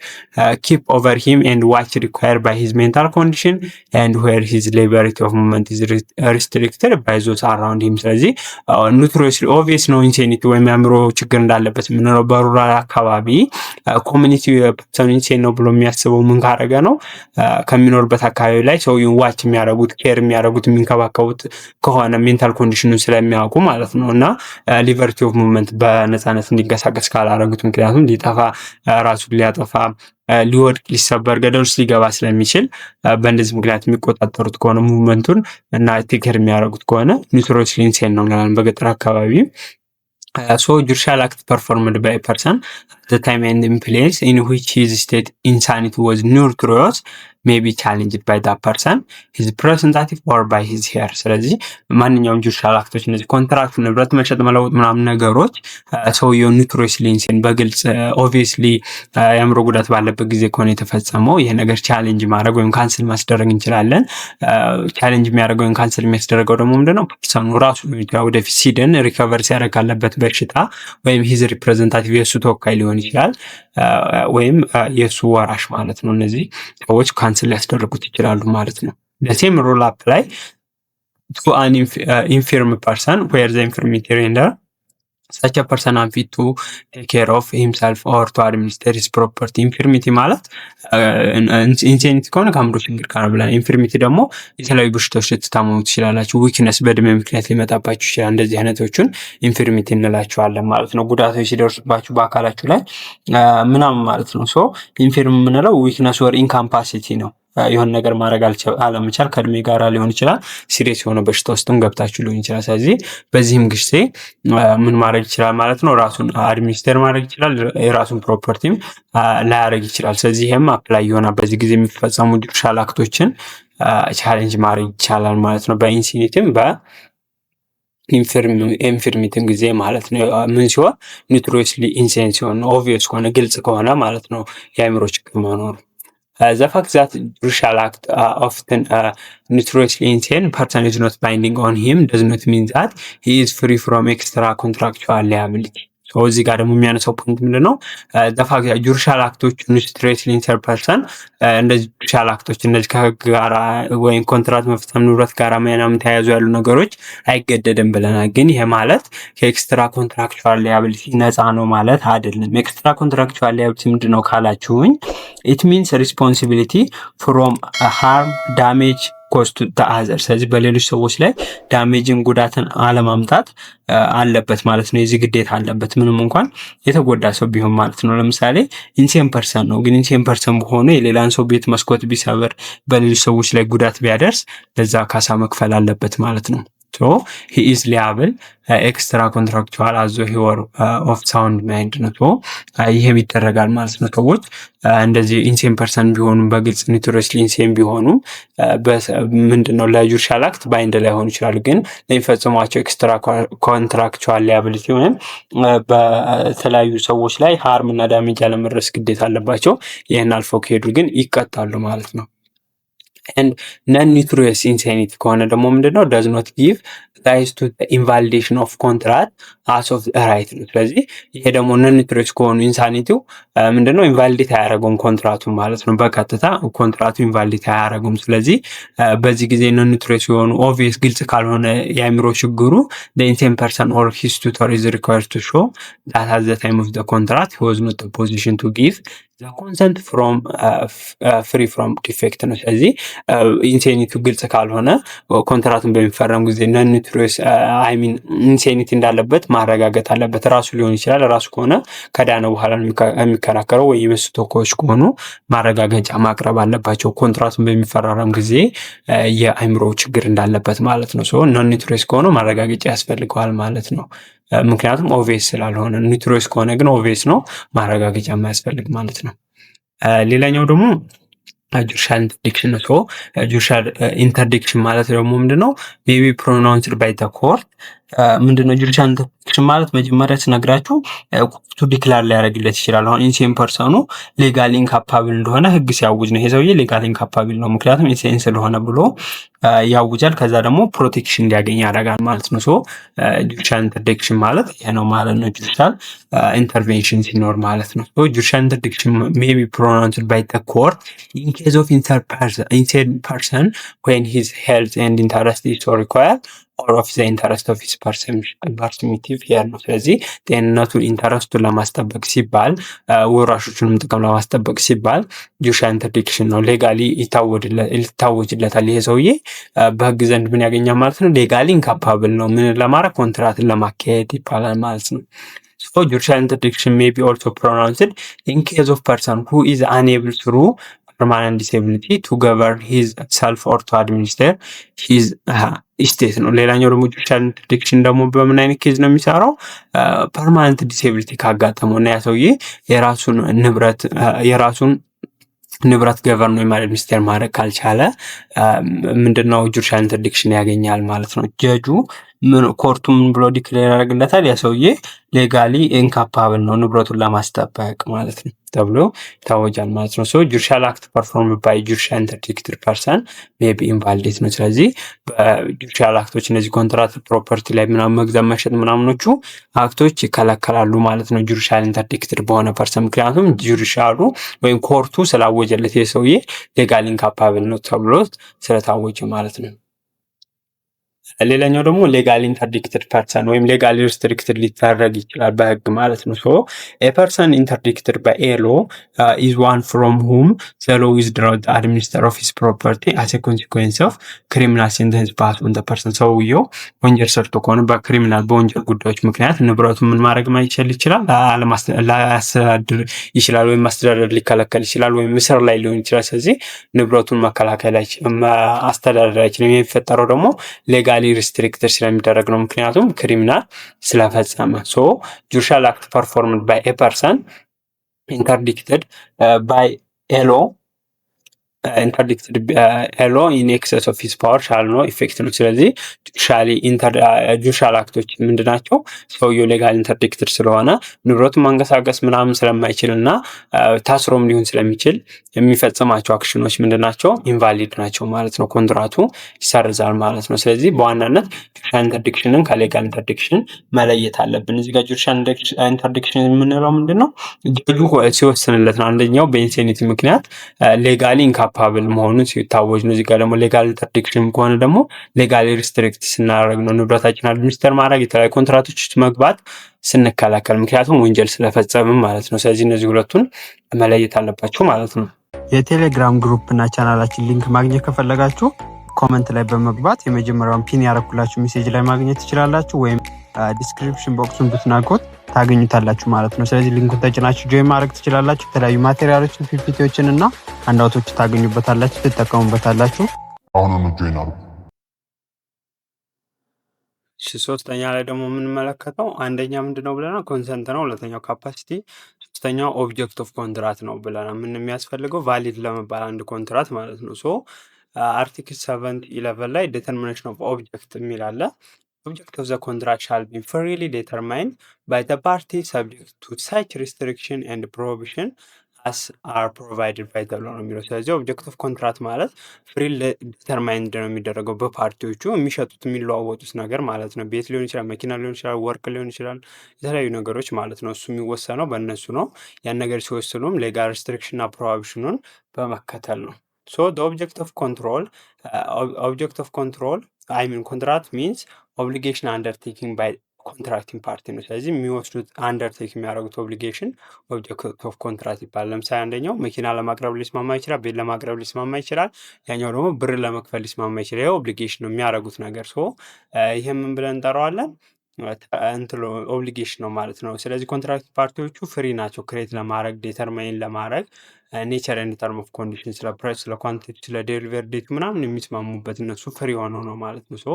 Speaker 1: keep over him and watch required by his mental condition and ዌር ሂዝ ሊበርቲ ኦፍ ሙቭመንት ኢዝ ሪስትሪክትድ ባይ ዞስ አራውንድ ሂም። ስለዚህ ኖቶሪየስሊ ኦብቪየስ ነው ኢንሴኒቲ ወይም የአእምሮ ችግር እንዳለበት የምንለው በሩራል አካባቢ ኮሚኒቲ ፐርሰን ኢንሴን ነው ብሎ የሚያስበው ምን ካረገ ነው ከሚኖርበት አካባቢ ላይ ሰውየውን ዋች የሚያደርጉት ኬር የሚያደርጉት የሚንከባከቡት ከሆነ ሜንታል ኮንዲሽኑን ስለሚያውቁ ማለት ነው። እና ሊበርቲ ኦፍ ሙቭመንት በነፃነት እንዲንቀሳቀስ ካላረጉት ምክንያቱም ሊጠፋ ራሱን ሊያጠፋ ሊወድቅ ሊሰበር ገደል ውስጥ ሊገባ ስለሚችል በእንደዚህ ምክንያት የሚቆጣጠሩት ከሆነ ሙቭመንቱን እና ቴክር የሚያደርጉት ከሆነ ኖቶሪየስሊ ኢንሴን ነው እንላለን በገጠር አካባቢ። So judicial act performed by a person at the time and in place in which his state insanity was notorious may be challenged by that person, his representative or by his heir. ስለዚህ ማንኛውም ጁዲሻል አክቶች እነዚህ ኮንትራክት፣ ንብረት መሸጥ፣ መለወጥ ምናምን ነገሮች ሰውየው ኖቶሪየስሊ ኢንሴን በግልጽ ኦብቪየስሊ የአእምሮ ጉዳት ባለበት ጊዜ ከሆነ የተፈጸመው ይሄ ነገር ቻሌንጅ ማድረግ ወይም ካንስል ማስደረግ እንችላለን። ቻሌንጅ የሚያደርገው ወይም ካንስል የሚያስደረገው ደግሞ ምንድነው ፐርሰኑ ራሱ ወደፊት ሲድን ሪከቨር ሲያደርግ ካለበት በሽታ ወይም ሂዝ ሪፕሬዘንታቲቭ የእሱ ተወካይ ሊሆን ይችላል ወይም የእሱ ወራሽ ማለት ነው። እነዚህ ሰዎች ካንስል ሊያስደርጉት ይችላሉ ማለት ነው። ለሴም ሮል አፕ ላይ ቱ አን ኢንፊርም ፐርሰን ዌር ዘ ኢንፊርሚቲ ሬንደር such a person unfit to take care of himself or to administer his property. ኢንፊርሚቲ ማለት ኢንሴኒቲ ከሆነ ከአእምሮ ችግር ጋር ብለን፣ ኢንፊርሚቲ ደግሞ የተለያዩ በሽታዎች ልትታመሙ ትችላላችሁ። ዊክነስ በእድሜ ምክንያት ሊመጣባችሁ ይችላል። እንደዚህ አይነቶቹን ኢንፊርሚቲ እንላቸዋለን ማለት ነው። ጉዳቶች ሲደርሱባችሁ በአካላችሁ ላይ ምናምን ማለት ነው። ሶ ኢንፊርም የምንለው ዊክነስ ወር ኢንካፓሲቲ ነው። የሆነ ነገር ማድረግ አለመቻል ከእድሜ ጋር ሊሆን ይችላል። ሲሪየስ የሆነ በሽታ ውስጥም ገብታችሁ ሊሆን ይችላል። ስለዚህ በዚህም ጊዜ ምን ማድረግ ይችላል ማለት ነው? ራሱን አድሚኒስተር ማድረግ ይችላል። የራሱን ፕሮፐርቲም ላያደርግ ይችላል። ስለዚህ ይህም አፕላይ ይሆናል። በዚህ ጊዜ የሚፈጸሙ ጁዲሻል አክቶችን ቻሌንጅ ማድረግ ይቻላል ማለት ነው። በኢንሲኒቲም ኢንፊርሚቲም ጊዜ ማለት ነው። ምን ሲሆን ኖቶሪየስሊ ኢንሴን ሲሆን ኦብቪየስ ከሆነ ግልጽ ከሆነ ማለት ነው የአእምሮ ችግር መኖሩ። The fact that judicial act often notoriously insane person is not binding on him does not mean that he is free from extra contractual liability. እዚህ ጋር ደግሞ የሚያነሳው ፖይንት ምንድነው? ዘፋክ ጁዲሻል አክቶች ኖቶሪየስሊ ኢንሴን ፐርሰን እንደዚህ ጁዲሻል አክቶች እነዚህ ከህግ ጋር ወይም ኮንትራት መፍጸም ንብረት ጋር ምናምን ተያያዙ ያሉ ነገሮች አይገደድም ብለናል። ግን ይሄ ማለት ከኤክስትራ ኮንትራክቹዋል ሊያቢሊቲ ነፃ ነው ማለት አይደለም። ኤክስትራ ኮንትራክቹዋል ሊያቢሊቲ ምንድነው ካላችሁኝ it means responsibility from a harm, damage caused to the other። ስለዚህ በሌሎች ሰዎች ላይ ዳሜጅን ጉዳትን አለማምጣት አለበት ማለት ነው። የዚህ ግዴታ አለበት ምንም እንኳን የተጎዳ ሰው ቢሆን ማለት ነው። ለምሳሌ ኢንሴን ፐርሰን ነው፣ ግን ኢንሴን ፐርሰን በሆነ የሌላን ሰው ቤት መስኮት ቢሰብር በሌሎች ሰዎች ላይ ጉዳት ቢያደርስ ለዛ ካሳ መክፈል አለበት ማለት ነው። So he is liable extra contractual as he were of sound mind ነው። ይሄም ይደረጋል ማለት ነው። ሰዎች እንደዚህ ኢንሴን ፐርሰን ቢሆኑ በግልጽ ኖቶሪየስሊ ኢንሴን ቢሆኑ ምንድነው ለጁዲሻል አክት ባይንድ ላይሆኑ ይችላሉ። ግን ለሚፈጽሟቸው ኤክስትራ ኮንትራክቹዋል ሊያቢሊቲ ወይም በተለያዩ ሰዎች ላይ ሃርም እና ዳሜጅ ያለመድረስ ግዴታ አለባቸው። ይህን አልፎ ከሄዱ ግን ይቀጣሉ ማለት ነው። and non-notorious insanity ከሆነ ደግሞ ምንድነው does not give rise to the invalidation of contract as of the right ነው። ስለዚህ ይሄ ደግሞ non-notorious ከሆኑ ኢንሳኒቲው ምንድነው ኢንቫሊዴት አያደርገውም ኮንትራቱን ማለት ነው። በቀጥታ ኮንትራቱ ኢንቫሊዴት አያደርገውም። ስለዚህ በዚህ ጊዜ non-notorious የሆኑ obvious ግልጽ ካልሆነ የአእምሮ ችግሩ the insane person or his tutor is required to show that at the time of the contract he was not in a position to give the consent from free from defect ነው። ስለዚህ ኢንሴኒቲ ግልጽ ካልሆነ ኮንትራቱን በሚፈረም ጊዜ non-notorious ኢንሴኒቲ እንዳለበት ማረጋገጥ አለበት። ራሱ ሊሆን ይችላል። ራሱ ከሆነ ከዳነ በኋላ የሚከራከረው ወይ የመሱ ተወካዮች ከሆኑ ማረጋገጫ ማቅረብ አለባቸው። ኮንትራቱን በሚፈራረም ጊዜ የአእምሮ ችግር እንዳለበት ማለት ነው። ሶ non-notorious ከሆነ ማረጋገጫ ያስፈልገዋል ማለት ነው። ምክንያቱም ኦብቪየስ ስላልሆነ። ኖቶሪየስ ከሆነ ግን ኦብቪየስ ነው፣ ማረጋገጫ የማያስፈልግ ማለት ነው። ሌላኛው ደግሞ ጁዲሻል ኢንተርዲክሽን ነው። ጁዲሻል ኢንተርዲክሽን ማለት ደግሞ ምንድነው? ሜቢ ፕሮናውንስድ ባይ ዘ ኮርት ምንድነው ጁዲሻል ኢንተርፕሬቴሽን ማለት? መጀመሪያ ስነግራችሁ ኮርቱ ዲክላር ሊያደርግለት ይችላል። አሁን ኢንሴን ፐርሰኑ ሌጋሊ ኢንካፓብል እንደሆነ ህግ ሲያውጅ ነው ይሄ ሰውዬ ሌጋሊ ኢንካፓብል ነው ምክንያቱም ኢንሴን ስለሆነ ብሎ ያውጃል። ከዛ ደግሞ ፕሮቴክሽን እንዲያገኝ ያደርጋል ማለት ነው። ሶ ጁዲሻል ኢንተርዲክሽን ማለት ይሄ ነው ማለት ነው። ጁዲሻል ኢንተርቬንሽን ሲኖር ማለት ነው። ሶ ጁዲሻል ኢንተርዲክሽን ሜይ ቢ ፕሮናውንስድ ባይ ዘ ኮርት ኢን ኬዝ ኦፍ ኢንሴን ፐርሰን ዌን ሂዝ ሄልዝ ኤንድ ኢንተረስት ኢዝ ሶ ሪኳየርድ ኦር ኦፍ ዘ ኢንተረስት ኦፍ ሂዝ ፐርሰሚቲቭ ሄር ነው። ስለዚህ ጤንነቱን ኢንተረስቱን ለማስጠበቅ ሲባል ወራሾቹንም ጥቅም ለማስጠበቅ ሲባል ጁዲሻል ኢንተርዲክሽን ነው ሌጋሊ ይታወጅለታል። ይሄ ሰውዬ በህግ ዘንድ ምን ያገኛል ማለት ነው? ሌጋሊ ኢንካፓብል ነው። ምን ለማድረግ? ኮንትራትን ለማካሄድ ይባላል ማለት ነው። So judicial interdiction may be also pronounced in case of person who is unable through permanent disability to govern his self or to administer his estate ነው። ሌላኛው ደግሞ ጁዲሻል ኢንተርዲክሽን ደግሞ በምን አይነት ኬዝ ነው የሚሰራው? ፐርማነንት ዲሴቢሊቲ ካጋጠመው እና ያ ሰውዬ የራሱን ንብረት ገቨርን ወይም አድሚኒስቴር ማድረግ ካልቻለ ምንድነው ጁዲሻል ኢንተርዲክሽን ያገኛል ማለት ነው። ጀጁ ኮርቱ ምን ብሎ ዲክሌር ያደርግለታል? ያ ሰውዬ ሌጋሊ ኢንካፓብል ነው ንብረቱን ለማስጠበቅ ማለት ነው ተብሎ ይታወጃል ማለት ነው። ሶ ጁዲሻል አክት ፐርፎርም ባይ ጁዲሻል ኢንተርዲክትድ ፐርሰን ሜይ ቢ ኢንቫሊዴት ነው። ስለዚህ በጁዲሻል አክቶች እነዚህ ኮንትራት ፕሮፐርቲ ላይ ምናምን መግዛት መሸጥ ምናምኖቹ አክቶች ይከለከላሉ ማለት ነው ጁዲሻል ኢንተርዲክትድ በሆነ ፐርሰን። ምክንያቱም ጁዲሻሉ ወይም ኮርቱ ስላወጀለት የሰውዬ ሌጋሊ ኢንካፓብል ነው ተብሎ ስለታወጀ ማለት ነው። ሌላኛው ደግሞ ሌጋሊ ኢንተርዲክትድ ፐርሰን ወይም ሌጋሊ ሪስትሪክትድ ሊደረግ ይችላል በህግ ማለት ነው። ሶ ኤ ፐርሰን ኢንተርዲክትድ ባይ ኤ ሎ ኢዝ ዋን ፍሮም ሁም ዘ ሎ ኢዝ ድራውድ አድሚኒስተር ኦፍ ሂዝ ፕሮፐርቲ አስ ኤ ኮንሲኩዌንስ ኦፍ ክሪሚናል ሴንተንስ ፓስ ኦን ዘ ፐርሰን። ሰውየው ወንጀል ሰርቶ ከሆነ በወንጀል ጉዳዮች ምክንያት ንብረቱ ምን ማድረግ ማይችል ይችላል? ላያስተዳድር ይችላል ወይም ማስተዳደር ሊከለከል ይችላል ወይም ምስር ላይ ሊሆን ይችላል። ስለዚህ ንብረቱን መከላከል አስተዳደር አይችልም። የሚፈጠረው ደግሞ ሌጋሊ ሪስትሪክትድ ስለሚደረግ ነው። ምክንያቱም ክሪሚናል ስለፈጸመ። ሶ ጁዲሻል አክት ፐርፎርምድ ባይ ኤ ፐርሰን ኢንተርዲክትድ ባይ ኤ ሎ ኢንተርዲክትድ ኤሎ ኢን ኤክሰስ ኦፍ ሂዝ ፓወር ሻል ኖ ኢፌክት ነው። ስለዚህ ጁዲሻል አክቶች ምንድናቸው? ሰውየው ሌጋል ኢንተርዲክትድ ስለሆነ ንብረቱን ማንቀሳቀስ ምናምን ስለማይችል እና ታስሮም ሊሆን ስለሚችል የሚፈጽማቸው አክሽኖች ምንድናቸው? ኢንቫሊድ ናቸው ማለት ነው። ኮንትራቱ ይሰርዛል ማለት ነው። ስለዚህ በዋናነት ጁዲሻል ኢንተርዲክሽንን ከሌጋል ኢንተርዲክሽን መለየት አለብን። እዚህ ጋር ጁዲሻል ኢንተርዲክሽን የምንለው ምንድን ነው? ጀጁ ሲወስንለት ነው። አንደኛው በኢንሴኒቲ ምክንያት ሌጋሊ ኢንካፓብል መሆኑን ሲታወጅ ነው። እዚህ ጋር ደግሞ ሌጋል ኢንተርዲክሽን ከሆነ ደግሞ ሌጋሊ ሪስትሪክት ስናደርግ ነው። ንብረታችን አድሚኒስተር ማድረግ የተለያዩ ኮንትራቶች መግባት ስንከላከል፣ ምክንያቱም ወንጀል ስለፈጸምም ማለት ነው። ስለዚህ እነዚህ ሁለቱን መለየት አለባቸው ማለት ነው።
Speaker 2: የቴሌግራም ግሩፕ እና ቻናላችን ሊንክ ማግኘት ከፈለጋችሁ ኮመንት ላይ በመግባት የመጀመሪያውን ፒን ያረኩላችሁ ሜሴጅ ላይ ማግኘት ትችላላችሁ፣ ወይም ዲስክሪፕሽን ቦክሱን ብትናቁት ታገኙታላችሁ ማለት ነው። ስለዚህ ሊንኩን ተጭናችሁ ጆይን ማድረግ ትችላላችሁ። የተለያዩ ማቴሪያሎችን፣ ፒፒቲዎችን እና አንዳውቶች ታገኙበታላችሁ፣ ትጠቀሙበታላችሁ።
Speaker 3: አሁን ጆይን አድርጉ።
Speaker 1: ሶስተኛ ላይ ደግሞ የምንመለከተው አንደኛ ምንድነው ብለናል? ኮንሰንት ነው። ሁለተኛው ካፓሲቲ፣ ሶስተኛው ኦብጀክት ኦፍ ኮንትራት ነው ብለናል። ምን የሚያስፈልገው ቫሊድ ለመባል አንድ ኮንትራት ማለት ነው። ሶ አርቲክል 711 ላይ ዴተርሚኔሽን ኦፍ ኦብጀክት የሚል አለ። ኦብጀክት ኦፍ ዘ ኮንትራት ሻል ቢ ፍሪሊ ዴተርማይንድ ባይ ዘ ፓርቲ ሰብጀክት ቱ ሳች ሪስትሪክሽን ኤንድ ፕሮሂቢሽን አስ አር ፕሮቫይድድ ባይ ተብሎ ነው የሚለው። ስለዚህ ኦብጀክት ኦፍ ኮንትራት ማለት ፍሪ ዲተርማይንድ ነው የሚደረገው በፓርቲዎቹ የሚሸጡት የሚለዋወጡት ነገር ማለት ነው። ቤት ሊሆን ይችላል፣ መኪና ሊሆን ይችላል፣ ወርቅ ሊሆን ይችላል፣ የተለያዩ ነገሮች ማለት ነው። እሱ የሚወሰነው በእነሱ ነው። ያን ነገር ሲወስኑም ሌጋል ሪስትሪክሽን እና ፕሮሂቢሽኑን በመከተል ነው። ሶ ኦብጀክት ኦፍ ኮንትሮል አይ ሚን ኮንትራት ሚንስ ኦብሊጌሽን አንደርቴኪንግ ባይ ኮንትራክቲንግ ፓርቲ ነው። ስለዚህ የሚወስዱት አንደርቴክ የሚያደርጉት ኦብሊጌሽን ኦብጀክት ኦፍ ኮንትራት ይባላል። ለምሳሌ አንደኛው መኪና ለማቅረብ ሊስማማ ይችላል፣ ቤት ለማቅረብ ሊስማማ ይችላል። ያኛው ደግሞ ብር ለመክፈል ሊስማማ ይችላል። ይሄ ኦብሊጌሽን ነው የሚያደርጉት ነገር። ሶ ይሄ ምን ብለን እንጠራዋለን? ኦብሊጌሽን ነው ማለት ነው። ስለዚህ ኮንትራክት ፓርቲዎቹ ፍሪ ናቸው ክሬት ለማድረግ ዴተርማይን ለማድረግ ኔቸር ኤንድ ተርም ኦፍ ኮንዲሽን፣ ስለ ፕራይስ፣ ስለ ኳንቲቲ፣ ስለ ዴሊቨሪ ዴት ምናምን የሚስማሙበት እነሱ ፍሪ ሆነው ነው ማለት ነው። ሶ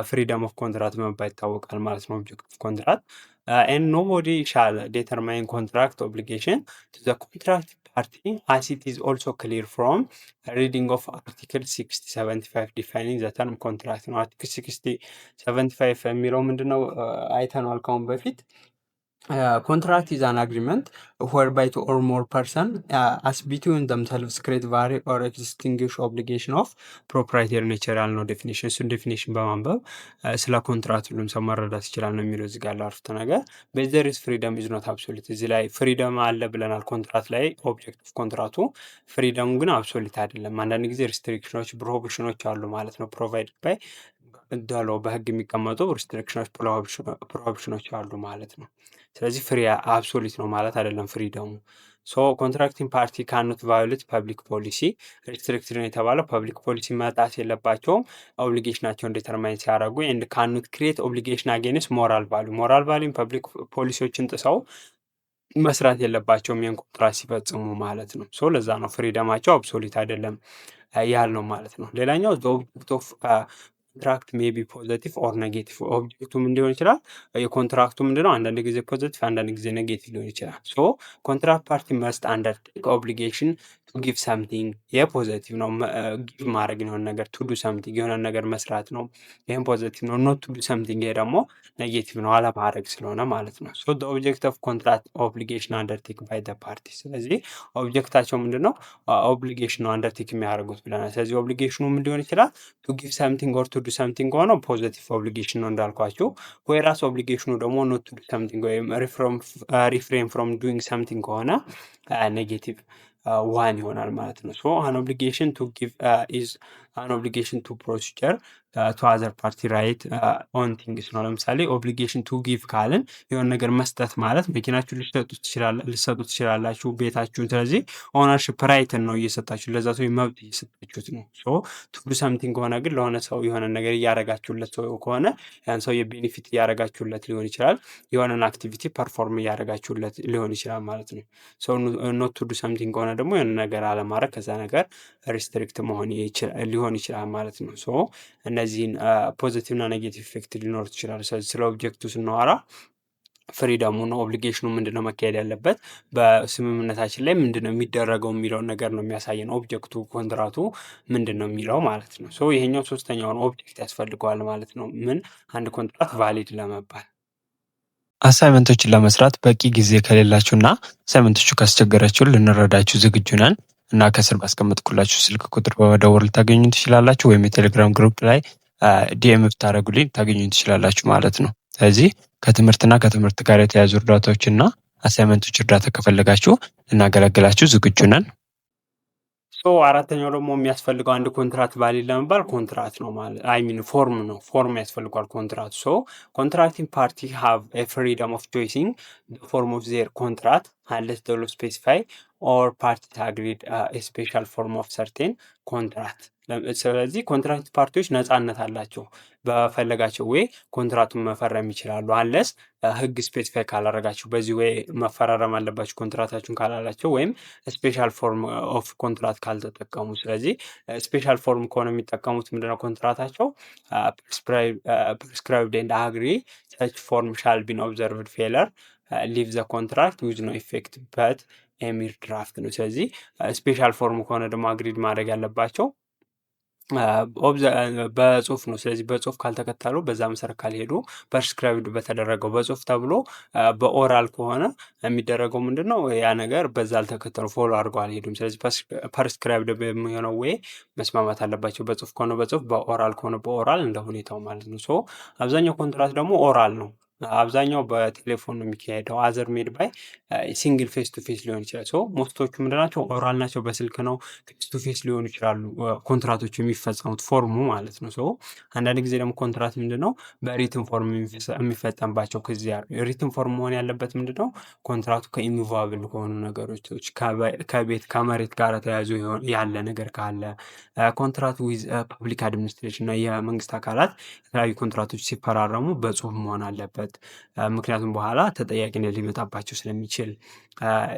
Speaker 1: ፍሪደም ኦፍ ኮንትራት በመባል ይታወቃል ማለት ነው ኦብጀክት ኦፍ ኮንትራት። and nobody shall determine contract obligation to the contract party as it is also clear from reading of article 6075 defining the term contract ነው። አርቲክል 6075 የሚለው ምንድነው? አይተነዋል ከአሁን በፊት contract is an agreement whereby two or more person as between themselves create vary or extinguish obligation of proprietary nature ያልነው ዴፊኒሽን እሱን ዴፊኒሽን በማንበብ ስለ ኮንትራት ሁሉም ሰው መረዳት ይችላል ነው የሚለው እዚህ ጋር ያለው አረፍተ ነገር። there is freedom is not absolute እዚህ ላይ ፍሪደም አለ ብለናል ኮንትራት ላይ ኦብጀክት ኦፍ ኮንትራቱ ፍሪደሙ ግን አብሶሊት አይደለም። አንዳንድ ጊዜ ሪስትሪክሽኖች ፕሮሂቢሽኖች አሉ ማለት ነው። ፕሮቫይድ ባይ እንዳለው በህግ የሚቀመጡ ሪስትሪክሽኖች ፕሮሂቢሽኖች አሉ ማለት ነው። ስለዚህ ፍሪ አብሶሊት ነው ማለት አይደለም ፍሪደሙ። ሶ ኮንትራክቲንግ ፓርቲ ካኖት ቫዮሌት ፐብሊክ ፖሊሲ ሪስትሪክትድ ነው የተባለው ፐብሊክ ፖሊሲ መጣስ የለባቸውም ኦብሊጌሽናቸውን ዲተርማይን ሲያደርጉ ኤንድ ካኖት ክሪኤት ኦብሊጌሽን አጌንስ ሞራል ቫሊዩ ፐብሊክ ፖሊሲዎችን ጥሰው መስራት የለባቸውም ይህን ኮንትራት ሲፈጽሙ ማለት ነው። ሶ ለዛ ነው ፍሪደማቸው አብሶሊት አይደለም ያልነው ማለት ነው። ሌላኛው ኦብጀክት ኦፍ ኮንትራክት ሜይ ቢ ፖዘቲቭ ኦር ኔጌቲቭ ኦብጀክቱም እንዲሆን ይችላል። የኮንትራክቱ ምንድነው? አንዳንድ ጊዜ ፖዘቲቭ አንዳንድ ጊዜ ኔጌቲቭ ሊሆን ይችላል። ሶ ኮንትራክት ፓርቲ መስት አንደርቴክ ኦብሊጌሽን ቱ ጊቭ ሰምቲንግ የፖዘቲቭ ነው ጊቭ ማድረግ የሆነ ነገር ቱ ዱ ሰምቲንግ የሆነ ነገር መስራት ነው። ይህም ፖዘቲቭ ነው። ኖት ቱ ዱ ሰምቲንግ ይሄ ደግሞ ኔጌቲቭ ነው አለማድረግ ስለሆነ ማለት ነው። ሶ ኦብጀክት ኦፍ ኮንትራክት ኦብሊጌሽን አንደርቴክ ባይ ደ ፓርቲ ስለዚህ ኦብጀክታቸው ምንድነው? ኦብሊጌሽን ነው አንደርቴክ የሚያደርጉት ብለናል። ስለዚህ ኦብሊጌሽኑ ምን ሊሆን ይችላል? ቱ ጊቭ ሰምቲንግ ኦር ቱ ዱ ሰምቲንግ ሆነው ፖዘቲቭ ኦብሊጌሽን ነው እንዳልኳችሁ። ወይ ራሱ ኦብሊጌሽኑ ደግሞ ኖት ቱ ዱ ሰምቲንግ ወይም ሪፍሬን ፍሮም ዱይንግ ሰምቲንግ ከሆነ ኔጌቲቭ ዋን ይሆናል ማለት ነው። ሶ አን ኦብሊጌሽን ቱ ጊቭ ኢዝ አን ኦብሊጌሽን ቱ ፕሮሲጀር ቱ አዘር ፓርቲ ራይት ኦን ቲንግስ ነው። ለምሳሌ ኦብሊጌሽን ቱ ጊቭ ካልን የሆነ ነገር መስጠት ማለት መኪናችሁ ልሰጡ ትችላላችሁ፣ ቤታችሁን። ስለዚህ ኦነርሽፕ ራይትን ነው እየሰጣችሁ ለዛ ሰው መብት እየሰጣችሁት ነው። ሶ ቱ ዱ ሰምቲንግ ከሆነ ግን ለሆነ ሰው የሆነ ነገር እያረጋችሁለት ሰው ከሆነ ያን ሰው የቤኔፊት እያረጋችሁለት ሊሆን ይችላል፣ የሆነን አክቲቪቲ ፐርፎርም እያረጋችሁለት ሊሆን ይችላል ማለት ነው። ሶ ኖት ቱ ዱ ሰምቲንግ ከሆነ ደግሞ የሆነ ነገር አለማድረግ ከዛ ነገር ሪስትሪክት መሆን ሊሆን ይችላል ማለት ነው። ሶ እነዚህን ፖዚቲቭ እና ኔጌቲቭ ኢፌክት ሊኖር ይችላል። ስለዚህ ስለ ኦብጀክቱ ስናወራ ፍሪደሙ ነው ኦብሊጌሽኑ ምንድነው መካሄድ ያለበት በስምምነታችን ላይ ምንድነው የሚደረገው የሚለውን ነገር ነው የሚያሳየን። ኦብጀክቱ ኮንትራቱ ምንድነው የሚለው ማለት ነው። ሶ ይሄኛው ሶስተኛውን ኦብጀክት ያስፈልገዋል ማለት ነው። ምን አንድ ኮንትራት ቫሊድ ለመባል
Speaker 2: አሳይመንቶችን ለመስራት በቂ ጊዜ ከሌላችሁና አሳይመንቶቹ ካስቸገራችሁ ልንረዳችሁ ዝግጁ ነን እና ከስር ባስቀመጥኩላችሁ ስልክ ቁጥር በመደወል ልታገኙ ትችላላችሁ፣ ወይም የቴሌግራም ግሩፕ ላይ ዲኤም ብታደርጉልኝ ልታገኙ ትችላላችሁ ማለት ነው። ስለዚህ ከትምህርትና ከትምህርት ጋር የተያዙ እርዳታዎችና አሳይመንቶች እርዳታ ከፈለጋችሁ ልናገለግላችሁ ዝግጁ ነን።
Speaker 1: ሶ አራተኛው ደግሞ የሚያስፈልገው አንድ ኮንትራት ቫሊድ ለመባል ኮንትራት ነው ማለት ፎርም ነው። ፎርም ያስፈልጓል ኮንትራት። ሶ ኮንትራክቲንግ ፓርቲ ሃቭ ኤ ፍሪደም ኦፍ ቾይሲንግ ፎርም ኦፍ ዜር ኮንትራት አንለስ ዘ ሎ ስፔሲፋይ ኦር ፓርቲ አግሪድ ኤ ስፔሻል ፎርም ኦፍ ሰርቴን ኮንትራት። ስለዚህ ኮንትራክት ፓርቲዎች ነፃነት አላቸው፣ በፈለጋቸው ወይ ኮንትራቱን መፈረም ይችላሉ። አንለስ ህግ ስፔሲፋይ ካላረጋችሁ በዚህ ወይ መፈራረም አለባችሁ ኮንትራታችሁን ካላላቸው ወይም ስፔሻል ፎርም ኦፍ ኮንትራት ካልተጠቀሙ። ስለዚህ ስፔሻል ፎርም ከሆነ የሚጠቀሙት ምንድነው ኮንትራታቸው ፕሪስክራይብድ ኤንድ አግሪ ሰች ፎርም ሻል ቢን ኦብዘርቭድ ፌለር ሊቭ ዘ ኮንትራክት ዊዝ ኖ ኢፌክት በት ኤሚር ድራፍት ነው። ስለዚህ ስፔሻል ፎርም ከሆነ ደግሞ አግሪድ ማድረግ ያለባቸው በጽሁፍ ነው። ስለዚህ በጽሁፍ ካልተከተሉ በዛ መሰረት ካልሄዱ ፐርስክራይብድ በተደረገው በጽሁፍ ተብሎ በኦራል ከሆነ የሚደረገው ምንድነው ያ ነገር በዛ አልተከተሉ ፎሎ አድርገው አልሄዱም። ስለዚህ ፐርስክራይብድ በሚሆነው ወይ መስማማት አለባቸው። በጽሁፍ ከሆነ በጽሁፍ፣ በኦራል ከሆነ በኦራል እንደ ሁኔታው ማለት ነው። ሶ አብዛኛው ኮንትራት ደግሞ ኦራል ነው። አብዛኛው በቴሌፎን ነው የሚካሄደው። አዘር ሜድ ባይ ሲንግል ፌስ ቱ ፌስ ሊሆን ይችላል። ሶ ሞስቶቹ ምንድናቸው ኦራል ናቸው፣ በስልክ ነው፣ ፌስ ቱ ፌስ ሊሆኑ ይችላሉ ኮንትራቶች የሚፈጸሙት ፎርሙ ማለት ነው። ሶ አንዳንድ ጊዜ ደግሞ ኮንትራት ምንድነው በሪትን ፎርም የሚፈጸምባቸው ከዚህ ሪትን ፎርም መሆን ያለበት ምንድነው ኮንትራቱ ከኢሙቫብል ከሆኑ ነገሮች ከቤት ከመሬት ጋር ተያይዞ ያለ ነገር ካለ ኮንትራት ዊዝ ፐብሊክ አድሚኒስትሬሽን እና የመንግስት አካላት የተለያዩ ኮንትራቶች ሲፈራረሙ በጽሁፍ መሆን አለበት። ምክንያቱም በኋላ ተጠያቂነት ሊመጣባቸው ስለሚችል።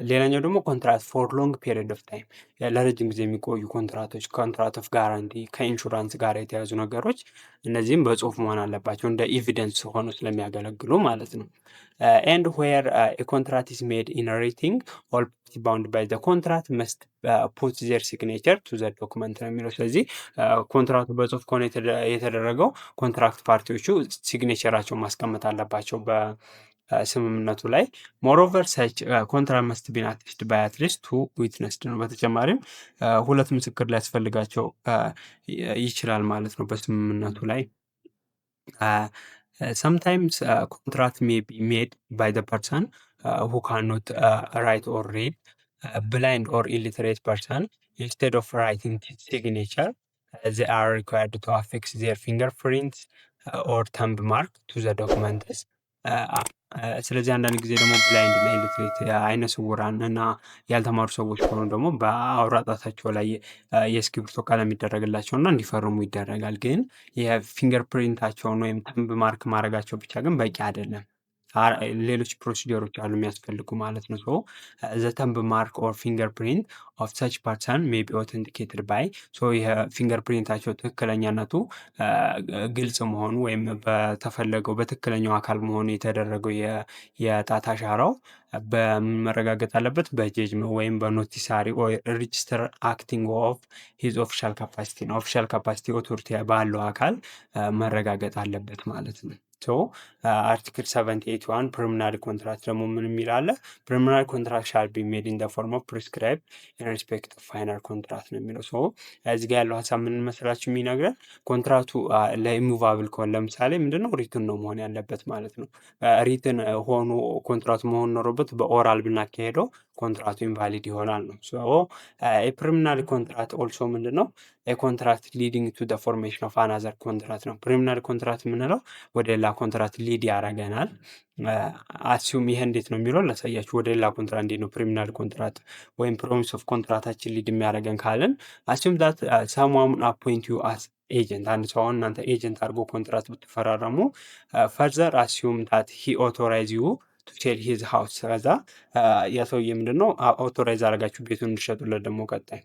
Speaker 1: ሌላኛው ደግሞ ኮንትራት ፎር ሎንግ ፔሪድ ኦፍ ታይም ለረጅም ጊዜ የሚቆዩ ኮንትራቶች፣ ኮንትራት ኦፍ ጋራንቲ ከኢንሹራንስ ጋር የተያዙ ነገሮች እነዚህም በጽሁፍ መሆን አለባቸው እንደ ኤቪደንስ ሆኖ ስለሚያገለግሉ ማለት ነው። ኤንድ ዌር ኮንትራት ኢዝ ሜድ ኢን ራይቲንግ ኦል ፓርቲ ባውንድ ባይ ዘ ኮንትራት መስት ፑት ዜር ሲግኔቸር ቱ ዘ ዶክመንት ነው የሚለው። ስለዚህ ኮንትራቱ በጽሁፍ ከሆነ የተደረገው ኮንትራክት ፓርቲዎቹ ሲግኔቸራቸውን ማስቀመጥ አለባቸው በስምምነቱ ላይ። ሞሮቨር ሰች ኮንትራት መስት ቢን አቴስትድ ባይ አትሊስት ቱ ዊትነስድ ነው። በተጨማሪም ሁለት ምስክር ሊያስፈልጋቸው ይችላል ማለት ነው በስምምነቱ ላይ። sometimes contract may be made by the person who cannot write or read, blind or illiterate person. Instead of writing signature, they are required to affix their fingerprints or thumb mark to the documents. ስለዚህ አንዳንድ ጊዜ ደግሞ ብላይንድ እና ኢሊትሬት አይነ ስውራን እና ያልተማሩ ሰዎች ከሆኑ ደግሞ በአውራ ጣታቸው ላይ የእስክሪብቶ ቀለም ይደረግላቸውና እንዲፈርሙ ይደረጋል። ግን የፊንገር ፕሪንታቸውን ወይም ተምብ ማርክ ማድረጋቸው ብቻ ግን በቂ አይደለም። ሌሎች ፕሮሲጀሮች አሉ የሚያስፈልጉ ማለት ነው። ሶ ዘ ተምብ ማርክ ኦር ፊንገር ፕሪንት ኦፍ ሰች ፐርሰን ሜይ ቢ ኦተንቲኬትድ ባይ። ሶ የፊንገር ፕሪንታቸው ትክክለኛነቱ ግልጽ መሆኑ ወይም በተፈለገው በትክክለኛው አካል መሆኑ የተደረገው የጣት አሻራው በመረጋገጥ አለበት በጀጅ ወይም በኖቲሳሪ ሬጅስተር አክቲንግ ኦፍ ሂዝ ኦፊሻል ካፓሲቲ ነው። ኦፊሻል ካፓሲቲ ኦቶሪቲ ባለው አካል መረጋገጥ አለበት ማለት ነው። አርቲክል 781 ፕሪሊሚናሪ ኮንትራክት ደግሞ ምን የሚል አለ? ፕሪሊሚናሪ ኮንትራክት ሻል ቢ ሜድ ኢን ዘ ፎርም ኦፍ ፕሪስክራይብ ኢን ሪስፔክት ኦፍ ፋይናል ኮንትራክት ነው የሚለው። ሶ እዚህ ጋር ያለው ሀሳብ ምን መስላችሁ የሚነግረን ኮንትራክቱ ለኢሙቫብል ከሆነ ለምሳሌ ምንድነው ሪትን ነው መሆን ያለበት ማለት ነው። ሪትን ሆኖ ኮንትራክቱ መሆን ኖሮበት በኦራል ብናካሄደው ኮንትራክቱ ኢንቫሊድ ይሆናል ነው። ሶ ፕሪሊሚናሪ ኮንትራክት ኦልሶ ምንድነው ኮንትራክት ሊዲንግ ቱ ዘ ፎርሜሽን ኦፍ አናዘር ኮንትራክት ነው። ፕሪሊሚናሪ ኮንትራክት የምንለው ወደ ሌላ ኮንትራት ሊድ ያደርገናል። አሲዩም ይሄ እንዴት ነው የሚለው ላሳያችሁ። ወደ ሌላ ኮንትራት እንዴት ነው ፕሪሊሚናሪ ኮንትራት ወይም ፕሮሚስ ኦፍ ኮንትራታችን ሊድ የሚያደርገን ካለን አሲዩም ዳት ሰምዋን አፖይንት ዩ አስ ኤጀንት፣ አንድ ሰው አሁን እናንተ ኤጀንት አድርጎ ኮንትራት ብትፈራረሙ ፈርዘር አሲዩም ዳት ሂ ኦቶራይዝ ዩ ቱ ሴል ሂዝ ሃውስ። ከዛ ያ ሰውዬ ምንድን ነው ኦቶራይዝ አደረጋችሁ ቤቱን እንዲሸጡለት ደግሞ ቀጣይ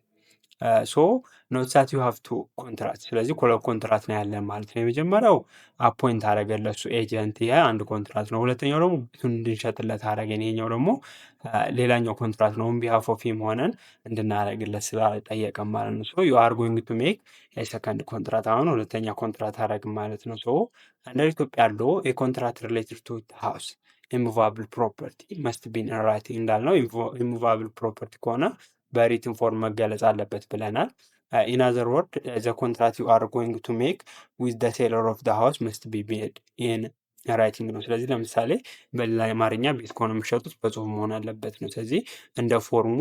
Speaker 1: ሶ ኖት ዛት ዩ ሃቭ ቱ ኮንትራት። ስለዚህ ሁለት ኮንትራት ነው ያለን ማለት ነው። የመጀመሪያው አፖይንት አደረገለት እሱ ኤጀንት፣ ይሄ አንድ ኮንትራት ነው። ሁለተኛው ደግሞ ቤቱን እንድንሸጥለት አደረገን፣ ይሄኛው ደግሞ ሌላኛው ኮንትራት ነው። ኦን ቢሃፍ ኦፍ ሂም ሆነን እንድናደርግለት ስላልጠየቀን ማለት ነው። ሶ ዩ አር ጎይንግ ቱ ሜክ የሰከንድ ኮንትራት፣ አሁን ሁለተኛ ኮንትራት አደረግን ማለት ነው። ሶ እንደ ኢትዮጵያ ያለው የኮንትራት ሪሌትድ ቱ ሃውስ ኢሙቫብል ፕሮፐርቲ መስት ቢን ራይቲንግ እንዳልነው ኢሙቫብል ፕሮፐርቲ ከሆነ በሪትን ፎርም መገለጽ አለበት ብለናል። ኢን አዘር ወርድ ዘ ኮንትራክት ዩ አር ጎይንግ ቱ ሜክ ዊዝ ዘ ሴለር ኦፍ ዘ ሃውስ መስት ቢ ሜድ ኢን ራይቲንግ ነው። ስለዚህ ለምሳሌ በሌላ አማርኛ ቤት ከሆነ የሚሸጡት በጽሁፍ መሆን አለበት ነው። ስለዚህ እንደ ፎርሙ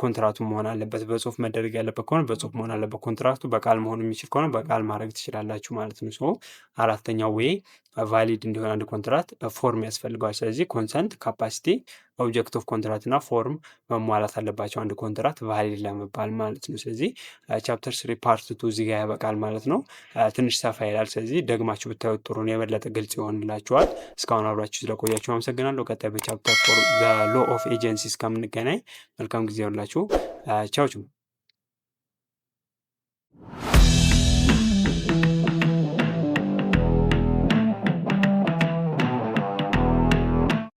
Speaker 1: ኮንትራክቱ መሆን አለበት። በጽሁፍ መደረግ ያለበት ከሆነ በጽሁፍ መሆን አለበት። ኮንትራክቱ በቃል መሆን የሚችል ከሆነ በቃል ማድረግ ትችላላችሁ ማለት ነው። ሶ አራተኛው ዌይ ቫሊድ እንዲሆን አንድ ኮንትራት ፎርም ያስፈልገዋል። ስለዚህ ኮንሰንት፣ ካፓሲቲ፣ ኦብጀክት ኦፍ ኮንትራት እና ፎርም መሟላት አለባቸው አንድ ኮንትራት ቫሊድ ለመባል ማለት ነው። ስለዚህ ቻፕተር 3 ፓርት 2 እዚህ ጋር ያበቃል ማለት ነው። ትንሽ ሰፋ ይላል። ስለዚህ ደግማችሁ ብታዩት ጥሩ ነው፣ የበለጠ ግልጽ ይሆንላችኋል። እስካሁን አብራችሁ ስለቆያችሁ አመሰግናለሁ። ቀጣይ በቻፕተር 4 ዘ ሎ ኦፍ ኤጀንሲ እስከምንገናኝ መልካም ጊዜ ይሁንላችሁ። ቻው ቻው።